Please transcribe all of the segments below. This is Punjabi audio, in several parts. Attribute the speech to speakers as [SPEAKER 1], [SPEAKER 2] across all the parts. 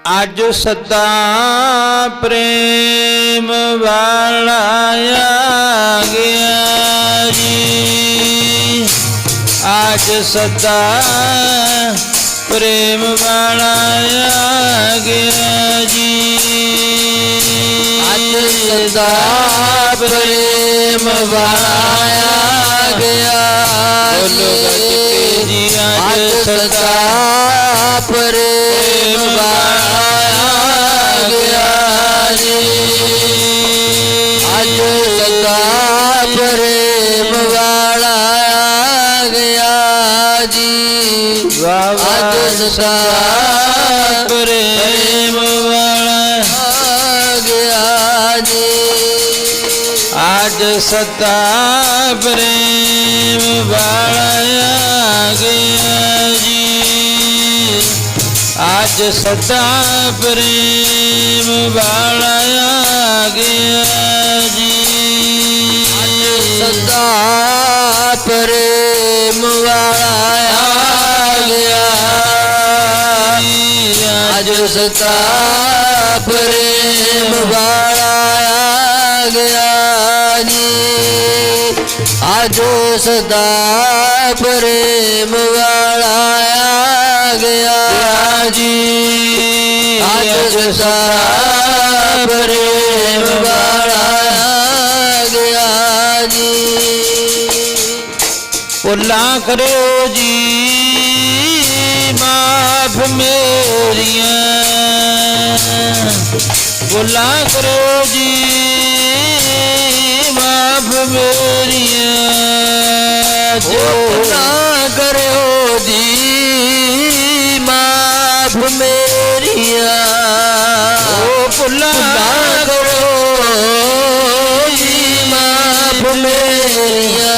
[SPEAKER 1] अज सदा प्रेम वाला आ गया जी। आज सदा प्रेम वाला आ गया जी।
[SPEAKER 2] आज सदा प्रेम वाला आ गया
[SPEAKER 1] बोलो गज के जी।
[SPEAKER 2] आज सदा प्रेम वाला आ गया जी। आज सदा प्रेम वाला आ गया जी। आज सदा
[SPEAKER 1] प्रेम वाला
[SPEAKER 2] आ गया जी।
[SPEAKER 1] आज सदा प्रेम वाला आ गया जी। आज सदा प्रेम वाला आ गया जी।
[SPEAKER 2] सदा प्रेम वाला आ गया। आज सदा प्रेम वाला आ गया जी। आज सदा प्रेम वाला आ गया जी। आज सदा प्रेम वाला आ गया जी।
[SPEAKER 1] भुला करो जी माफ मेरियां। भुला करो जी माफ मेरियां।
[SPEAKER 2] भुला करो जी माफ मेरियां।
[SPEAKER 1] भुला
[SPEAKER 2] करो जी माफ मेरियां।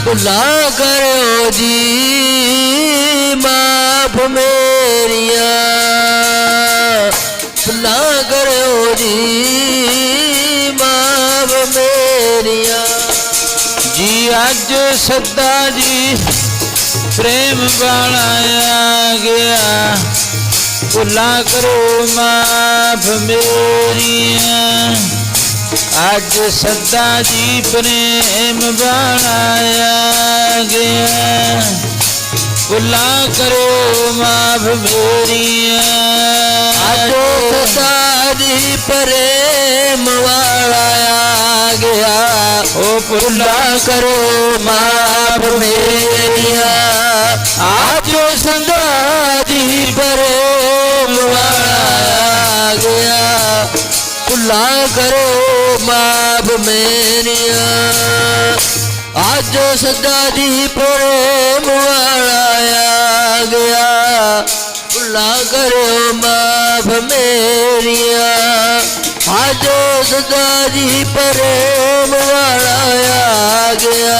[SPEAKER 2] भुला करो जी माफ मेरियां। भुला करो जी माफ मेरियां
[SPEAKER 1] जी। अज सदा जी प्रेम वाला आ गया। भुला करो माफ मेरियां। आज सदा जी प्रेम वाला आ गया। भुला करो माफ मेरियां।
[SPEAKER 2] आज सदा जी प्रेम वाला आ गया।
[SPEAKER 1] ओ
[SPEAKER 2] भुला करो माफ मेरियां। आज सदा जी प्रेम वाला आ गया। भुला करो माफ मेरियां। आज सदा जी प्रेम वाला आ गया। भुला करो माफ मेरियां। आज सदा जी प्रेम वाला आ गया।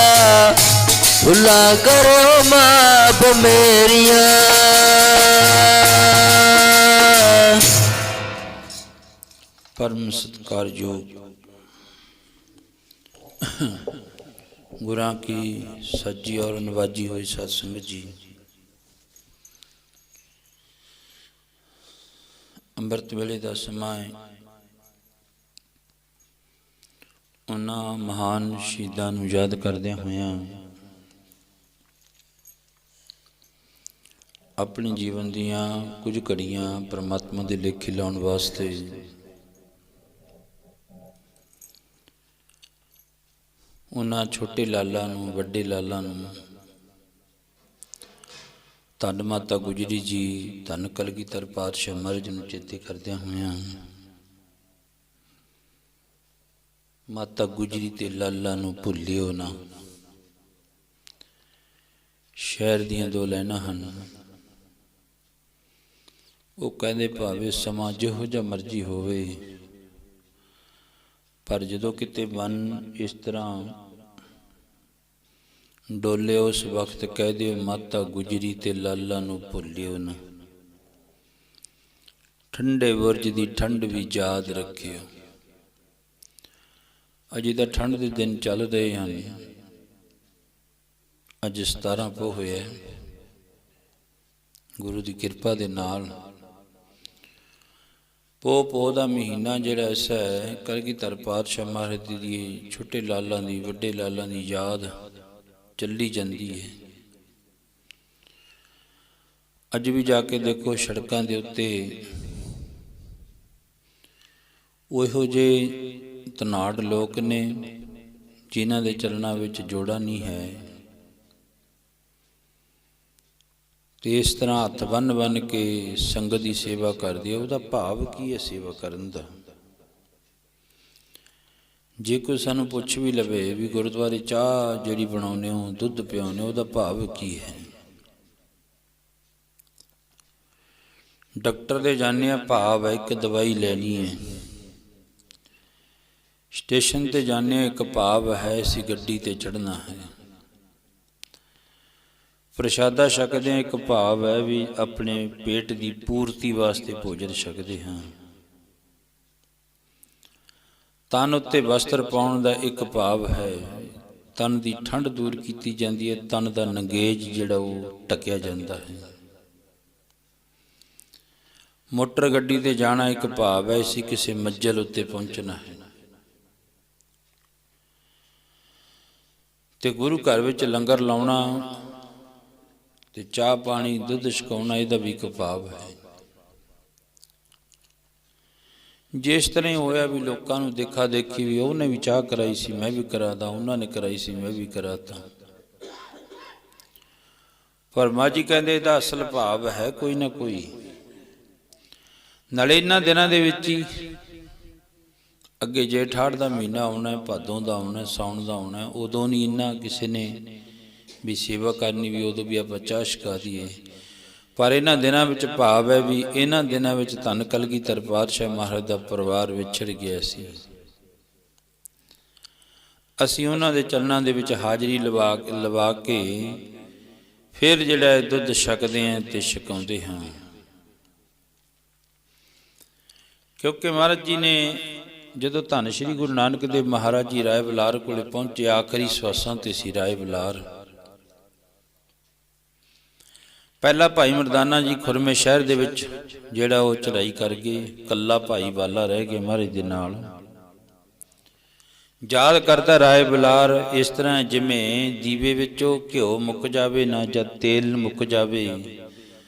[SPEAKER 2] भुला करो माफ मेरियां।
[SPEAKER 1] परम सत्कारयोग गुरां की सज्जी और नवाजी हुई साध संगत जी। ਅੰਮ੍ਰਿਤ ਵੇਲੇ ਦਾ ਸਮਾਂ ਹੈ। ਉਹਨਾਂ ਮਹਾਨ ਸ਼ਹੀਦਾਂ ਨੂੰ ਯਾਦ ਕਰਦਿਆਂ ਹੋਇਆਂ ਆਪਣੇ ਜੀਵਨ ਦੀਆਂ ਕੁਝ ਘੜੀਆਂ ਪਰਮਾਤਮਾ ਦੇ ਲੇਖੇ ਲਾਉਣ ਵਾਸਤੇ ਉਹਨਾਂ ਛੋਟੇ ਲਾਲਾਂ ਨੂੰ, ਵੱਡੇ ਲਾਲਾਂ ਨੂੰ, ਧੰਨ ਮਾਤਾ ਗੁਜਰੀ ਜੀ, ਧੰਨ ਕਲਗੀਧਰ ਪਾਤਸ਼ਾਹ ਮਹਾਰਾਜ ਨੂੰ ਚੇਤੇ ਕਰਦਿਆਂ ਹੋਇਆਂ ਮਾਤਾ ਗੁਜਰੀ ਤੇ ਲਾਲਾਂ ਨੂੰ ਭੁੱਲਿਓ ਨਾ। ਸ਼ਹਿਰ ਦੀਆਂ ਦੋ ਲਾਈਨਾਂ ਹਨ। ਉਹ ਕਹਿੰਦੇ ਭਾਵੇਂ ਸਮਾਂ ਜਿਹੋ ਜਿਹਾ ਮਰਜ਼ੀ ਹੋਵੇ, ਪਰ ਜਦੋਂ ਕਿਤੇ ਮਨ ਇਸ ਤਰ੍ਹਾਂ ਡੋਲੇ ਉਸ ਵਕਤ ਕਹਿ ਦਿਓ ਮਾਤਾ ਗੁਜਰੀ ਤੇ ਲਾਲਾ ਨੂੰ ਭੁੱਲਿਓ ਨਾ। ਠੰਡੇ ਬੁਰਜ ਦੀ ਠੰਡ ਵੀ ਯਾਦ ਰੱਖਿਓ। ਅਜੇ ਤਾਂ ਠੰਡ ਦੇ ਦਿਨ ਚੱਲ ਰਹੇ ਹਨ। ਅੱਜ 17 ਪੋਹ ਹੋਇਆ। ਗੁਰੂ ਦੀ ਕਿਰਪਾ ਦੇ ਨਾਲ ਪੋਹ ਦਾ ਮਹੀਨਾ ਜਿਹੜਾ ਐਸਾ ਹੈ, ਕਲਗੀਧਰ ਪਾਤਸ਼ਾਹ ਮਹਾਰਾਜ ਦੀ ਛੋਟੇ ਲਾਲਾਂ ਦੀ ਵੱਡੇ ਲਾਲਾਂ ਦੀ ਯਾਦ ਚੱਲੀ ਜਾਂਦੀ ਹੈ। ਅੱਜ ਵੀ ਜਾ ਕੇ ਦੇਖੋ ਸੜਕਾਂ ਦੇ ਉੱਤੇ ਉਹੋ ਜਿਹੇ ਧਨਾੜ ਲੋਕ ਨੇ ਜਿਨ੍ਹਾਂ ਦੇ ਚਰਨਾਂ ਵਿੱਚ ਜੋੜਾ ਨਹੀਂ ਹੈ, ਤੇ ਇਸ ਤਰ੍ਹਾਂ ਹੱਥ ਬੰਨ੍ਹ ਬੰਨ੍ਹ ਕੇ ਸੰਗਤ ਦੀ ਸੇਵਾ ਕਰਦੇ ਆ। ਉਹਦਾ ਭਾਵ ਕੀ ਹੈ ਸੇਵਾ ਕਰਨ ਦਾ? ਜੇ ਕੋਈ ਸਾਨੂੰ ਪੁੱਛ ਵੀ ਲਵੇ ਵੀ ਗੁਰਦੁਆਰੇ ਚਾਹ ਜਿਹੜੀ ਬਣਾਉਂਦੇ ਹੋ, ਦੁੱਧ ਪਿਆਉਂਦੇ ਹੋ, ਉਹਦਾ ਭਾਵ ਕੀ ਹੈ? ਡਾਕਟਰ ਦੇ ਜਾਂਦੇ ਆ, ਭਾਵ ਹੈ ਇੱਕ ਦਵਾਈ ਲੈਣੀ ਹੈ। ਸਟੇਸ਼ਨ ਤੇ ਜਾਂਦੇ ਆ, ਇੱਕ ਭਾਵ ਹੈ ਅਸੀਂ ਗੱਡੀ ਤੇ ਚੜ੍ਹਨਾ ਹੈ। ਪ੍ਰਸ਼ਾਦਾ ਛਕਦੇ ਹਾਂ, ਇੱਕ ਭਾਵ ਹੈ ਵੀ ਆਪਣੇ ਪੇਟ ਦੀ ਪੂਰਤੀ ਵਾਸਤੇ ਭੋਜਨ ਛਕਦੇ ਹਾਂ। ਤਨ ਉੱਤੇ ਵਸਤਰ ਪਾਉਣ ਦਾ ਇੱਕ ਭਾਵ ਹੈ, ਤਨ ਦੀ ਠੰਡ ਦੂਰ ਕੀਤੀ ਜਾਂਦੀ ਹੈ, ਤਨ ਦਾ ਨੰਗੇਜ ਜਿਹੜਾ ਉਹ ਢੱਕਿਆ ਜਾਂਦਾ ਹੈ। ਮੋਟਰ ਗੱਡੀ ਤੇ ਜਾਣਾ ਇੱਕ ਭਾਵ ਹੈ, ਅਸੀਂ ਕਿਸੇ ਮੰਜ਼ਿਲ ਉੱਤੇ ਪਹੁੰਚਣਾ ਹੈ। ਤੇ ਗੁਰੂ ਘਰ ਵਿੱਚ ਲੰਗਰ ਲਾਉਣਾ ਤੇ ਚਾਹ ਪਾਣੀ ਦੁੱਧ ਛਕਾਉਣਾ, ਇਹਦਾ ਵੀ ਇੱਕ ਭਾਵ ਹੈ। ਜਿਸ ਤਰ੍ਹਾਂ ਹੋਇਆ ਵੀ ਲੋਕਾਂ ਨੂੰ ਦੇਖਾ ਦੇਖੀ ਵੀ ਉਹਨੇ ਵੀ ਚਾਹ ਕਰਾਈ ਸੀ ਮੈਂ ਵੀ ਕਰਾਦਾ, ਉਹਨਾਂ ਨੇ ਕਰਾਈ ਸੀ ਮੈਂ ਵੀ ਕਰਾਤਾ। ਪਰ ਮਾਂ ਜੀ ਕਹਿੰਦੇ ਇਹਦਾ ਅਸਲ ਭਾਵ ਹੈ ਕੋਈ ਨਾ ਕੋਈ। ਨਾਲੇ ਇਹਨਾਂ ਦਿਨਾਂ ਦੇ ਵਿੱਚ ਹੀ ਅੱਗੇ ਜੇਠ ਹਾੜ ਦਾ ਮਹੀਨਾ ਆਉਣਾ, ਭਾਦੋਂ ਦਾ ਆਉਣਾ, ਸਾਉਣ ਦਾ ਆਉਣਾ, ਉਦੋਂ ਨਹੀਂ ਇੰਨਾ ਕਿਸੇ ਨੇ ਵੀ ਸੇਵਾ ਕਰਨੀ ਵੀ ਉਦੋਂ ਵੀ ਆਪਾਂ ਚਾਹ ਛਕਾ ਦਈਏ। ਪਰ ਇਹਨਾਂ ਦਿਨਾਂ ਵਿੱਚ ਭਾਵ ਹੈ ਵੀ ਇਹਨਾਂ ਦਿਨਾਂ ਵਿੱਚ ਧੰਨ ਕਲਗੀਧਰ ਪਾਤਸ਼ਾਹ ਮਹਾਰਾਜ ਦਾ ਪਰਿਵਾਰ ਵਿਛੜ ਗਿਆ ਸੀ। ਅਸੀਂ ਉਹਨਾਂ ਦੇ ਚਰਨਾਂ ਦੇ ਵਿੱਚ ਹਾਜ਼ਰੀ ਲਵਾ ਕੇ ਫਿਰ ਜਿਹੜਾ ਦੁੱਧ ਛਕਦੇ ਹਾਂ ਤੇ ਛਕਾਉਂਦੇ ਹਾਂ। ਕਿਉਂਕਿ ਮਹਾਰਾਜ ਜੀ ਨੇ ਜਦੋਂ ਧੰਨ ਸ਼੍ਰੀ ਗੁਰੂ ਨਾਨਕ ਦੇਵ ਮਹਾਰਾਜ ਜੀ ਰਾਏ ਬਲਾਰ ਕੋਲੇ ਪਹੁੰਚੇ, ਆਖਰੀ ਸਵਾਸਾਂ ਤੇ ਸੀ ਰਾਏ ਬਲਾਰ। ਪਹਿਲਾ ਭਾਈ ਮਰਦਾਨਾ ਜੀ ਖੁਰਮੇ ਸ਼ਹਿਰ ਦੇ ਵਿੱਚ ਜਿਹੜਾ ਉਹ ਚੜ੍ਹਾਈ ਕਰ ਗਏ, ਇਕੱਲਾ ਭਾਈ ਵਾਲਾ ਰਹਿ ਗਏ ਮਹਾਰਾਜ ਦੇ ਨਾਲ। ਯਾਦ ਕਰਦਾ ਰਾਏ ਬਲਾਰ ਇਸ ਤਰ੍ਹਾਂ ਜਿਵੇਂ ਦੀਵੇ ਵਿੱਚੋਂ ਘਿਓ ਮੁੱਕ ਜਾਵੇ ਨਾ, ਜਦ ਤੇਲ ਮੁੱਕ ਜਾਵੇ,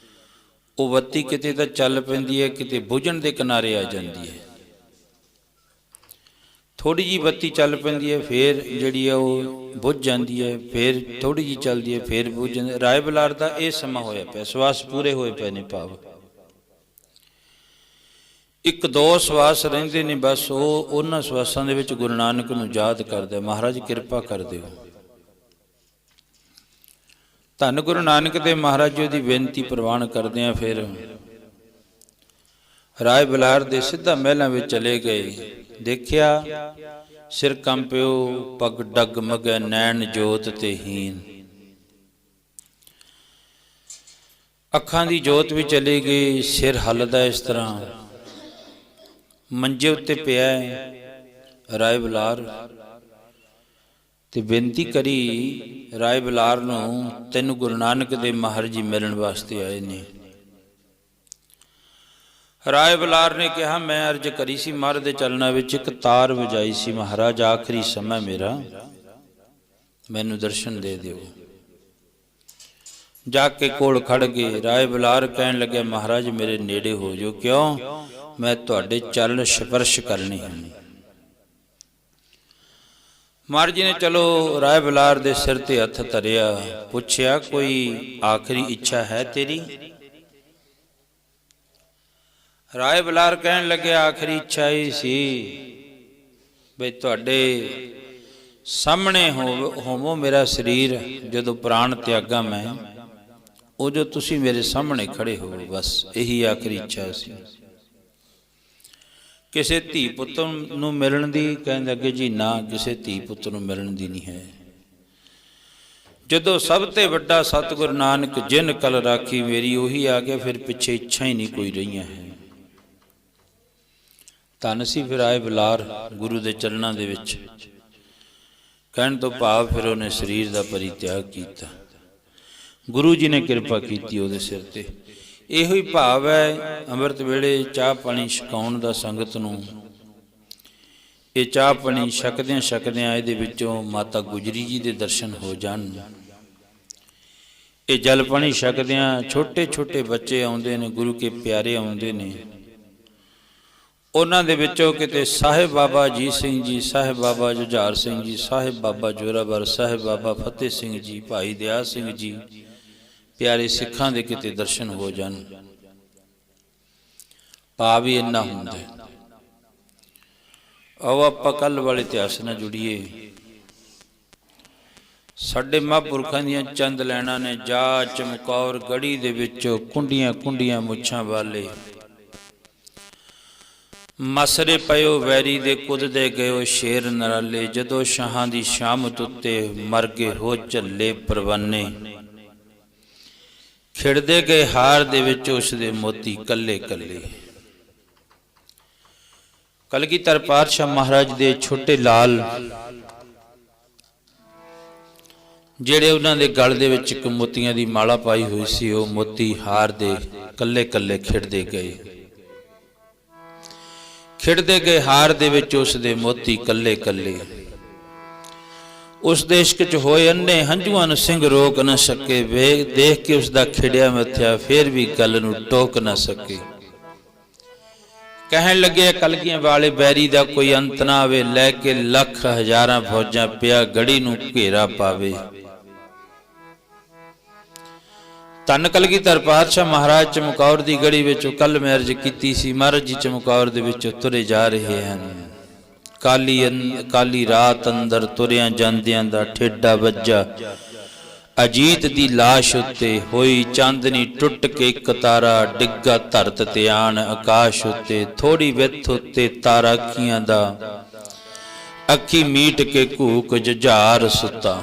[SPEAKER 1] ਉਹ ਬੱਤੀ ਕਿਤੇ ਤਾਂ ਚੱਲ ਪੈਂਦੀ ਹੈ, ਕਿਤੇ ਬੁਝਣ ਦੇ ਕਿਨਾਰੇ ਆ ਜਾਂਦੀ ਹੈ। ਥੋੜ੍ਹੀ ਜਿਹੀ ਬੱਤੀ ਚੱਲ ਪੈਂਦੀ ਹੈ, ਫਿਰ ਜਿਹੜੀ ਆ ਉਹ ਬੁੱਝ ਜਾਂਦੀ ਹੈ, ਫਿਰ ਥੋੜ੍ਹੀ ਜਿਹੀ ਚੱਲਦੀ ਹੈ, ਫਿਰ ਬੁੱਝ ਜਾਂਦੀ ਹੈ। ਰਾਏ ਬਲਾਰ ਦਾ ਇਹ ਸਮਾਂ ਹੋਇਆ ਪਿਆ, ਸਵਾਸ ਪੂਰੇ ਹੋਏ ਪਏ ਨੇ, ਭਾਵ ਇੱਕ ਦੋ ਸਵਾਸ ਰਹਿੰਦੇ ਨੇ ਬਸ। ਉਹ ਉਹਨਾਂ ਸਵਾਸਾਂ ਦੇ ਵਿੱਚ ਗੁਰੂ ਨਾਨਕ ਨੂੰ ਯਾਦ ਕਰਦਾ, ਮਹਾਰਾਜ ਕਿਰਪਾ ਕਰ ਦਿਓ। ਧੰਨ ਗੁਰੂ ਨਾਨਕ ਦੇਵ ਮਹਾਰਾਜ ਜੀ ਦੀ ਬੇਨਤੀ ਪ੍ਰਵਾਨ ਕਰਦੇ ਆ। ਫਿਰ ਰਾਏ ਬਲਾਰ ਦੇ ਸਿੱਧਾ ਮਹਿਲਾਂ ਵਿੱਚ ਚਲੇ ਗਏ। ਦੇਖਿਆ ਸਿਰ ਕੰਪਿਓ, ਪੱਗ ਡਗਮਗੈ, ਨੈਣ ਜੋਤ ਤੇ ਹੀਨ। ਅੱਖਾਂ ਦੀ ਜੋਤ ਵੀ ਚਲੀ ਗਈ, ਸਿਰ ਹੱਲਦਾ ਇਸ ਤਰ੍ਹਾਂ। ਮੰਜੇ ਉੱਤੇ ਪਿਆ ਰਾਏ ਬਲਾਰ ਤੇ ਬੇਨਤੀ ਕਰੀ ਰਾਏ ਬਲਾਰ ਨੂੰ, ਤੈਨੂੰ ਗੁਰੂ ਨਾਨਕ ਦੇਵ ਮਹਾਰਾਜ ਜੀ ਮਿਲਣ ਵਾਸਤੇ ਆਏ ਨੇ। ਰਾਏ ਬਲਾਰ ਨੇ ਕਿਹਾ, ਮੈਂ ਅਰਜ਼ ਕਰੀ ਸੀ ਮਹਾਰਾਜ ਦੇ ਚਰਨਾਂ ਵਿੱਚ, ਇੱਕ ਤਾਰ ਵਜਾਈ ਸੀ, ਮਹਾਰਾਜ ਆਖਰੀ ਸਮਾਂ ਮੇਰਾ, ਮੈਨੂੰ ਦਰਸ਼ਨ ਦੇ ਦਿਓ। ਜਾ ਕੇ ਕੋਲ ਖੜ ਗਏ। ਰਾਏ ਬਲਾਰ ਕਹਿਣ ਲੱਗਿਆ, ਮਹਾਰਾਜ ਮੇਰੇ ਨੇੜੇ ਹੋ ਜਾਓ। ਕਿਉਂ? ਮੈਂ ਤੁਹਾਡੇ ਚਰਨ ਸਪਰਸ਼ ਕਰਨੇ ਹਨ। ਮਹਾਰਾਜ ਜੀ ਨੇ ਚਲੋ ਰਾਏ ਬਲਾਰ ਦੇ ਸਿਰ ਤੇ ਹੱਥ ਧਰਿਆ, ਪੁੱਛਿਆ ਕੋਈ ਆਖਰੀ ਇੱਛਾ ਹੈ ਤੇਰੀ? ਰਾਏ ਬਲਾਰ ਕਹਿਣ ਲੱਗਿਆ, ਆਖਰੀ ਇੱਛਾ ਇਹ ਸੀ ਬਈ ਤੁਹਾਡੇ ਸਾਹਮਣੇ ਹੋਵੋ ਮੇਰਾ ਸਰੀਰ, ਜਦੋਂ ਪ੍ਰਾਣ ਤਿਆਗਾ ਮੈਂ, ਉਹ ਜੋ ਤੁਸੀਂ ਮੇਰੇ ਸਾਹਮਣੇ ਖੜੇ ਹੋ, ਬਸ ਇਹੀ ਆਖਰੀ ਇੱਛਾ ਸੀ। ਕਿਸੇ ਧੀ ਪੁੱਤ ਨੂੰ ਮਿਲਣ ਦੀ ਕਹਿੰਦੇ ਅੱਗੇ ਜੀ ਨਾ, ਕਿਸੇ ਧੀ ਪੁੱਤ ਨੂੰ ਮਿਲਣ ਦੀ ਨਹੀਂ ਹੈ। ਜਦੋਂ ਸਭ ਤੇ ਵੱਡਾ ਸਤਿਗੁਰੂ ਨਾਨਕ ਜਿਨ ਕਲ ਰਾਖੀ ਮੇਰੀ, ਉਹੀ ਆ ਗਿਆ, ਫਿਰ ਪਿੱਛੇ ਇੱਛਾ ਹੀ ਨਹੀਂ ਕੋਈ ਰਹੀਆਂ ਹੈ। ਧੰਨ ਸੀ ਫਿਰ ਰਾਏ ਬਲਾਰ ਗੁਰੂ ਦੇ ਚਰਨਾਂ ਦੇ ਵਿੱਚ। ਕਹਿਣ ਤੋਂ ਭਾਵ ਫਿਰ ਉਹਨੇ ਸਰੀਰ ਦਾ ਪਰਿਤਿਆਗ ਕੀਤਾ। ਗੁਰੂ ਜੀ ਨੇ ਕਿਰਪਾ ਕੀਤੀ ਉਹਦੇ ਸਿਰ ਤੇ। ਇਹੋ ਹੀ ਭਾਵ ਹੈ ਅੰਮ੍ਰਿਤ ਵੇਲੇ ਚਾਹ ਪਾਣੀ ਛਕਾਉਣ ਦਾ ਸੰਗਤ ਨੂੰ। ਇਹ ਚਾਹ ਪਾਣੀ ਛਕਦਿਆਂ ਛਕਦਿਆਂ ਇਹਦੇ ਵਿੱਚੋਂ ਮਾਤਾ ਗੁਜਰੀ ਜੀ ਦੇ ਦਰਸ਼ਨ ਹੋ ਜਾਣ। ਇਹ ਜਲ ਪਾਣੀ ਛਕਦਿਆਂ ਛੋਟੇ ਛੋਟੇ ਬੱਚੇ ਆਉਂਦੇ ਨੇ, ਗੁਰੂ ਕੇ ਪਿਆਰੇ ਆਉਂਦੇ ਨੇ। ਉਹਨਾਂ ਦੇ ਵਿੱਚੋਂ ਕਿਤੇ ਸਾਹਿਬ ਬਾਬਾ ਅਜੀਤ ਸਿੰਘ ਜੀ, ਸਾਹਿਬ ਬਾਬਾ ਜੁਝਾਰ ਸਿੰਘ ਜੀ, ਸਾਹਿਬ ਬਾਬਾ ਜੋਰਾਵਰ, ਸਾਹਿਬ ਬਾਬਾ ਫਤਿਹ ਸਿੰਘ ਜੀ, ਭਾਈ ਦਿਆਲ ਸਿੰਘ ਜੀ, ਪਿਆਰੇ ਸਿੱਖਾਂ ਦੇ ਕਿਤੇ ਦਰਸ਼ਨ ਹੋ ਜਾਣ। ਭਾਵ ਹੀ ਇੰਨਾ ਹੁੰਦਾ। ਆਓ ਆਪਾਂ ਕੱਲ੍ਹ ਵਾਲੇ ਇਤਿਹਾਸ ਨਾਲ ਜੁੜੀਏ। ਸਾਡੇ ਮਹਾਂਪੁਰਖਾਂ ਦੀਆਂ ਚੰਦ ਲੈਣਾ ਨੇ ਜਾ ਚਮਕੌਰ ਗੜੀ ਦੇ ਵਿੱਚੋਂ ਕੁੰਡੀਆਂ ਕੁੰਡੀਆਂ ਮੁੱਛਾਂ ਵਾਲੇ ਮਸਰੇ ਪਇਓ ਵੈਰੀ ਦੇ ਕੁੱਦਦੇ ਗਇਓ ਸ਼ੇਰ ਨਰਾਲੇ, ਜਦੋਂ ਸ਼ਾਹਾਂ ਦੀ ਸ਼ਾਮਤ ਉੱਤੇ ਮਰ ਗਏ ਹੋ ਝੱਲੇ ਪਰਵਾਨੇ, ਖਿੜਦੇ ਗਏ ਹਾਰ ਦੇ ਵਿੱਚ ਉਸ ਦੇ ਮੋਤੀ ਕੱਲੇ ਕੱਲੇ। ਕਲਗੀਧਰ ਪਾਤਸ਼ਾਹ ਮਹਾਰਾਜ ਦੇ ਛੋਟੇ ਲਾਲ ਜਿਹੜੇ ਉਹਨਾਂ ਦੇ ਗਲ ਦੇ ਵਿੱਚ ਇੱਕ ਮੋਤੀਆਂ ਦੀ ਮਾਲਾ ਪਾਈ ਹੋਈ ਸੀ, ਉਹ ਮੋਤੀ ਹਾਰ ਦੇ ਕੱਲੇ ਕੱਲੇ ਖਿੜਦੇ ਗਏ। ਖਿੜਦੇ ਗਏ ਹਾਰ ਦੇ ਵਿੱਚ ਉਸ ਦੇ ਮੋਤੀ ਕੱਲੇ ਕੱਲੇ। ਉਸ ਦੇ ਇਸ਼ਕ 'ਚ ਹੋਏ ਅੰਨੇ ਹੰਝੂਆਂ ਨੂੰ ਸਿੰਘ ਰੋਕ ਨਾ ਸਕੇ, ਵੇਖ ਦੇਖ ਕੇ ਉਸ ਦਾ ਖਿੜਿਆ ਮੱਥਿਆ ਫਿਰ ਵੀ ਗੱਲ ਨੂੰ ਟੋਕ ਨਾ ਸਕੇ। ਕਹਿਣ ਲੱਗੇ ਕਲਗੀਆਂ ਵਾਲੇ ਬੈਰੀ ਦਾ ਕੋਈ ਅੰਤ ਨਾ ਆਵੇ, ਲੈ ਕੇ ਲੱਖ ਹਜ਼ਾਰਾਂ ਫੌਜਾਂ ਪਿਆ ਗੜੀ ਨੂੰ ਘੇਰਾ ਪਾਵੇ। ਧੰਨ ਕਲਗੀਧਰ ਪਾਤਸ਼ਾਹ ਮਹਾਰਾਜ ਚਮਕੌਰ ਦੀ ਗੜੀ ਵਿੱਚੋਂ ਕੱਲ ਮੈਂ ਅਰਜ਼ ਕੀਤੀ ਸੀ, ਮਹਾਰਾਜ ਜੀ ਚਮਕੌਰ ਦੇ ਵਿੱਚੋਂ ਤੁਰੇ ਜਾ ਰਹੇ ਹਨ। ਕਾਲੀ ਰਾਤ ਅੰਦਰ ਤੁਰਿਆਂ ਜਾਂਦਿਆਂ ਦਾ ਠੇਡਾ ਵੱਜਾ ਅਜੀਤ ਦੀ ਲਾਸ਼ ਉੱਤੇ, ਹੋਈ ਚਾਂਦਨੀ ਟੁੱਟ ਕੇ ਇੱਕ ਤਾਰਾ ਡਿੱਗਾ ਧਰਤ ਤੇ ਆਣ ਆਕਾਸ਼ ਉੱਤੇ। ਥੋੜੀ ਵਿੱਥ ਉੱਤੇ ਤਾਰਾ ਅੱਖੀਆਂ ਦਾ ਅੱਖੀ ਮੀਟ ਕੇ ਘੂਕ ਜੁਝਾਰ ਸੁੱਤਾ।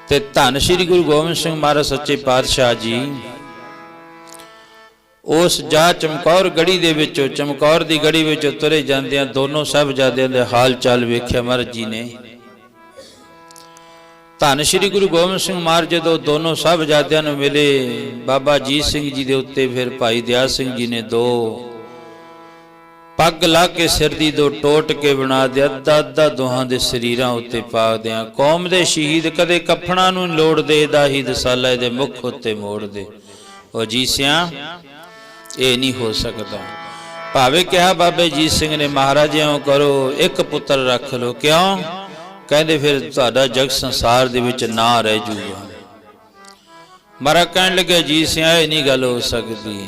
[SPEAKER 1] ਤੇ ਧੰਨ ਸ਼੍ਰੀ ਗੁਰੂ ਗੋਬਿੰਦ ਸਿੰਘ ਮਹਾਰਾਜ ਸੱਚੇ ਪਾਤਸ਼ਾਹ ਜੀ ਉਸ ਜਾ ਚਮਕੌਰ ਗੜੀ ਦੇ ਵਿੱਚੋਂ, ਚਮਕੌਰ ਦੀ ਗੜੀ ਵਿੱਚੋਂ ਤੁਰੇ ਜਾਂਦਿਆਂ ਦੋਨੋਂ ਸਾਹਿਬਜ਼ਾਦਿਆਂ ਦੇ ਹਾਲ ਚਾਲ ਵੇਖਿਆ ਮਹਾਰਾਜ ਜੀ ਨੇ। ਧੰਨ ਸ਼੍ਰੀ ਗੁਰੂ ਗੋਬਿੰਦ ਸਿੰਘ ਮਹਾਰਾਜ ਜਦੋਂ ਦੋਨੋਂ ਸਾਹਿਬਜ਼ਾਦਿਆਂ ਨੂੰ ਮਿਲੇ, ਬਾਬਾ ਅਜੀਤ ਸਿੰਘ ਜੀ ਦੇ ਉੱਤੇ ਫਿਰ ਭਾਈ ਦਿਆਲ ਸਿੰਘ ਜੀ ਨੇ ਦੋ ਪੱਗ ਲਾ ਕੇ ਸਿਰ ਦੀ ਦੋ ਟੋਟ ਕੇ ਬਣਾ ਦੇ, ਅੱਧਾ ਅੱਧਾ ਦੋਹਾਂ ਦੇ ਸਰੀਰਾਂ ਉੱਤੇ ਪਾ ਦਿਆਂ। ਕੌਮ ਦੇ ਸ਼ਹੀਦ ਕਦੇ ਕਫਣਾ ਨੂੰ ਲੋੜਦੇ, ਦਾਹੀ ਦਸਾਲਾ ਦੇ ਮੁਖ ਉੱਤੇ ਮੋੜਦੇ। ਉਹ ਜੀ ਸਿਆਂ ਇਹ ਨਹੀਂ ਹੋ ਸਕਦਾ। ਭਾਵੇਂ ਕਿਹਾ ਬਾਬੇ ਅਜੀਤ ਸਿੰਘ ਨੇ ਮਹਾਰਾਜ ਇਉਂ ਕਰੋ ਇੱਕ ਪੁੱਤਰ ਰੱਖ ਲਓ। ਕਿਉਂ? ਕਹਿੰਦੇ ਫਿਰ ਤੁਹਾਡਾ ਜਗ ਸੰਸਾਰ ਦੇ ਵਿੱਚ ਨਾਂ ਰਹਿ ਜੂਗਾ। ਮਹਾਰਾਜ ਕਹਿਣ ਲੱਗੇ ਅਜੀਤ ਸਿਆਂ ਇਹ ਨਹੀਂ ਗੱਲ ਹੋ ਸਕਦੀ।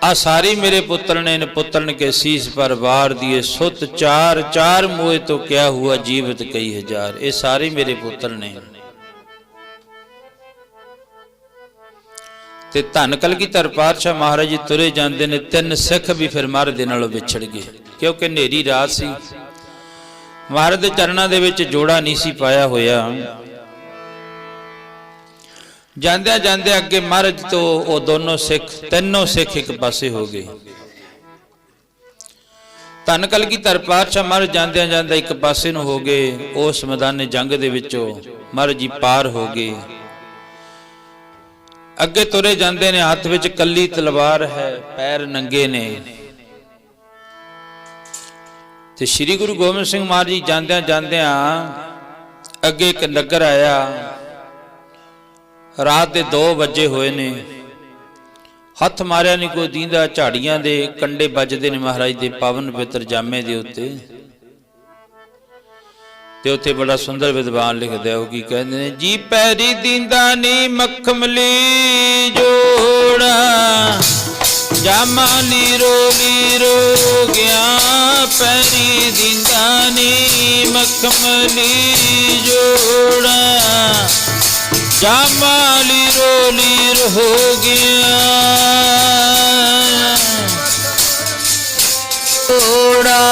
[SPEAKER 1] ਆ ਸਾਰੀ ਮੇਰੇ ਪੁੱਤਰ ने पुत्रन के शीश पर वार दिए, सुत चार चार मोह तो क्या हुआ जीवित कई हजार। ये सारे मेरे पुत्र ने। ते धन कलगीधर पातशाह महाराज जी तुरे जाते ने, तीन सिख भी फिर महाराज दे नालों विछड़ गए क्योंकि नेरी रात सी। महाराज दे चरणों दे विच जोड़ा नहीं सी पाया होया। जांदे जांदे अगे महाराज तो वो दोनों सिख तीनों सिख एक पासे हो गए। धन कलगीधर पातशाह महाराज जांदे जांदे एक पासे नूं हो गए। उस मैदान जंग दे विचों महाराज जी पार हो गए। अगे तुरे जांदे ने, हाथ विच कली तलवार है, पैर नंगे ने। ते श्री गुरु गोबिंद सिंह महाराज जी जांदे जांदे अगे एक नगर आया। रात के 2 बजे हुए ने, हथ मारिया नहीं कोई दींदा, झाड़ियां दे कंडे बजदे ने महाराज दे पावन पवित्र जामे दे उत्ते। ते उत्थे बड़ा सुंदर विद्वान लिखदा है, की कहंदे ने, जी पैरी दींदा नी मखमली जोड़ा, जामा लीरो लीरो गया। पैरी दींदा नी मखमली जोड़ा, जामा लीरो लीर हो गया।
[SPEAKER 2] जोड़ा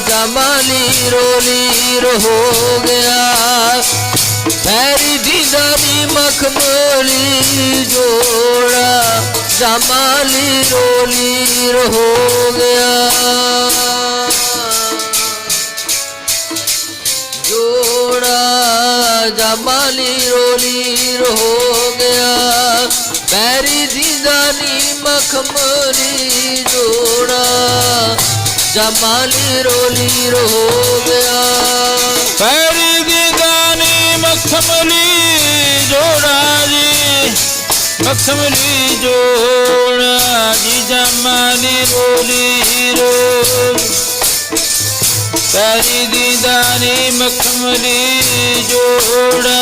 [SPEAKER 2] जामा लीरो लीर हो गया। पैरी दीदा नी मखमली जोड़ा, जामा लीरो लीर हो गया। जोड़ा जामा लीरो लीर हो गया। दानी मखमली जोड़ा जमाली रोली रो गया।
[SPEAKER 1] पैरी दी दानी मखमली जोड़ा जी मखमली जोड़ा जी जमाली रोली रो। पैरी दी दानी मखमली जोड़ा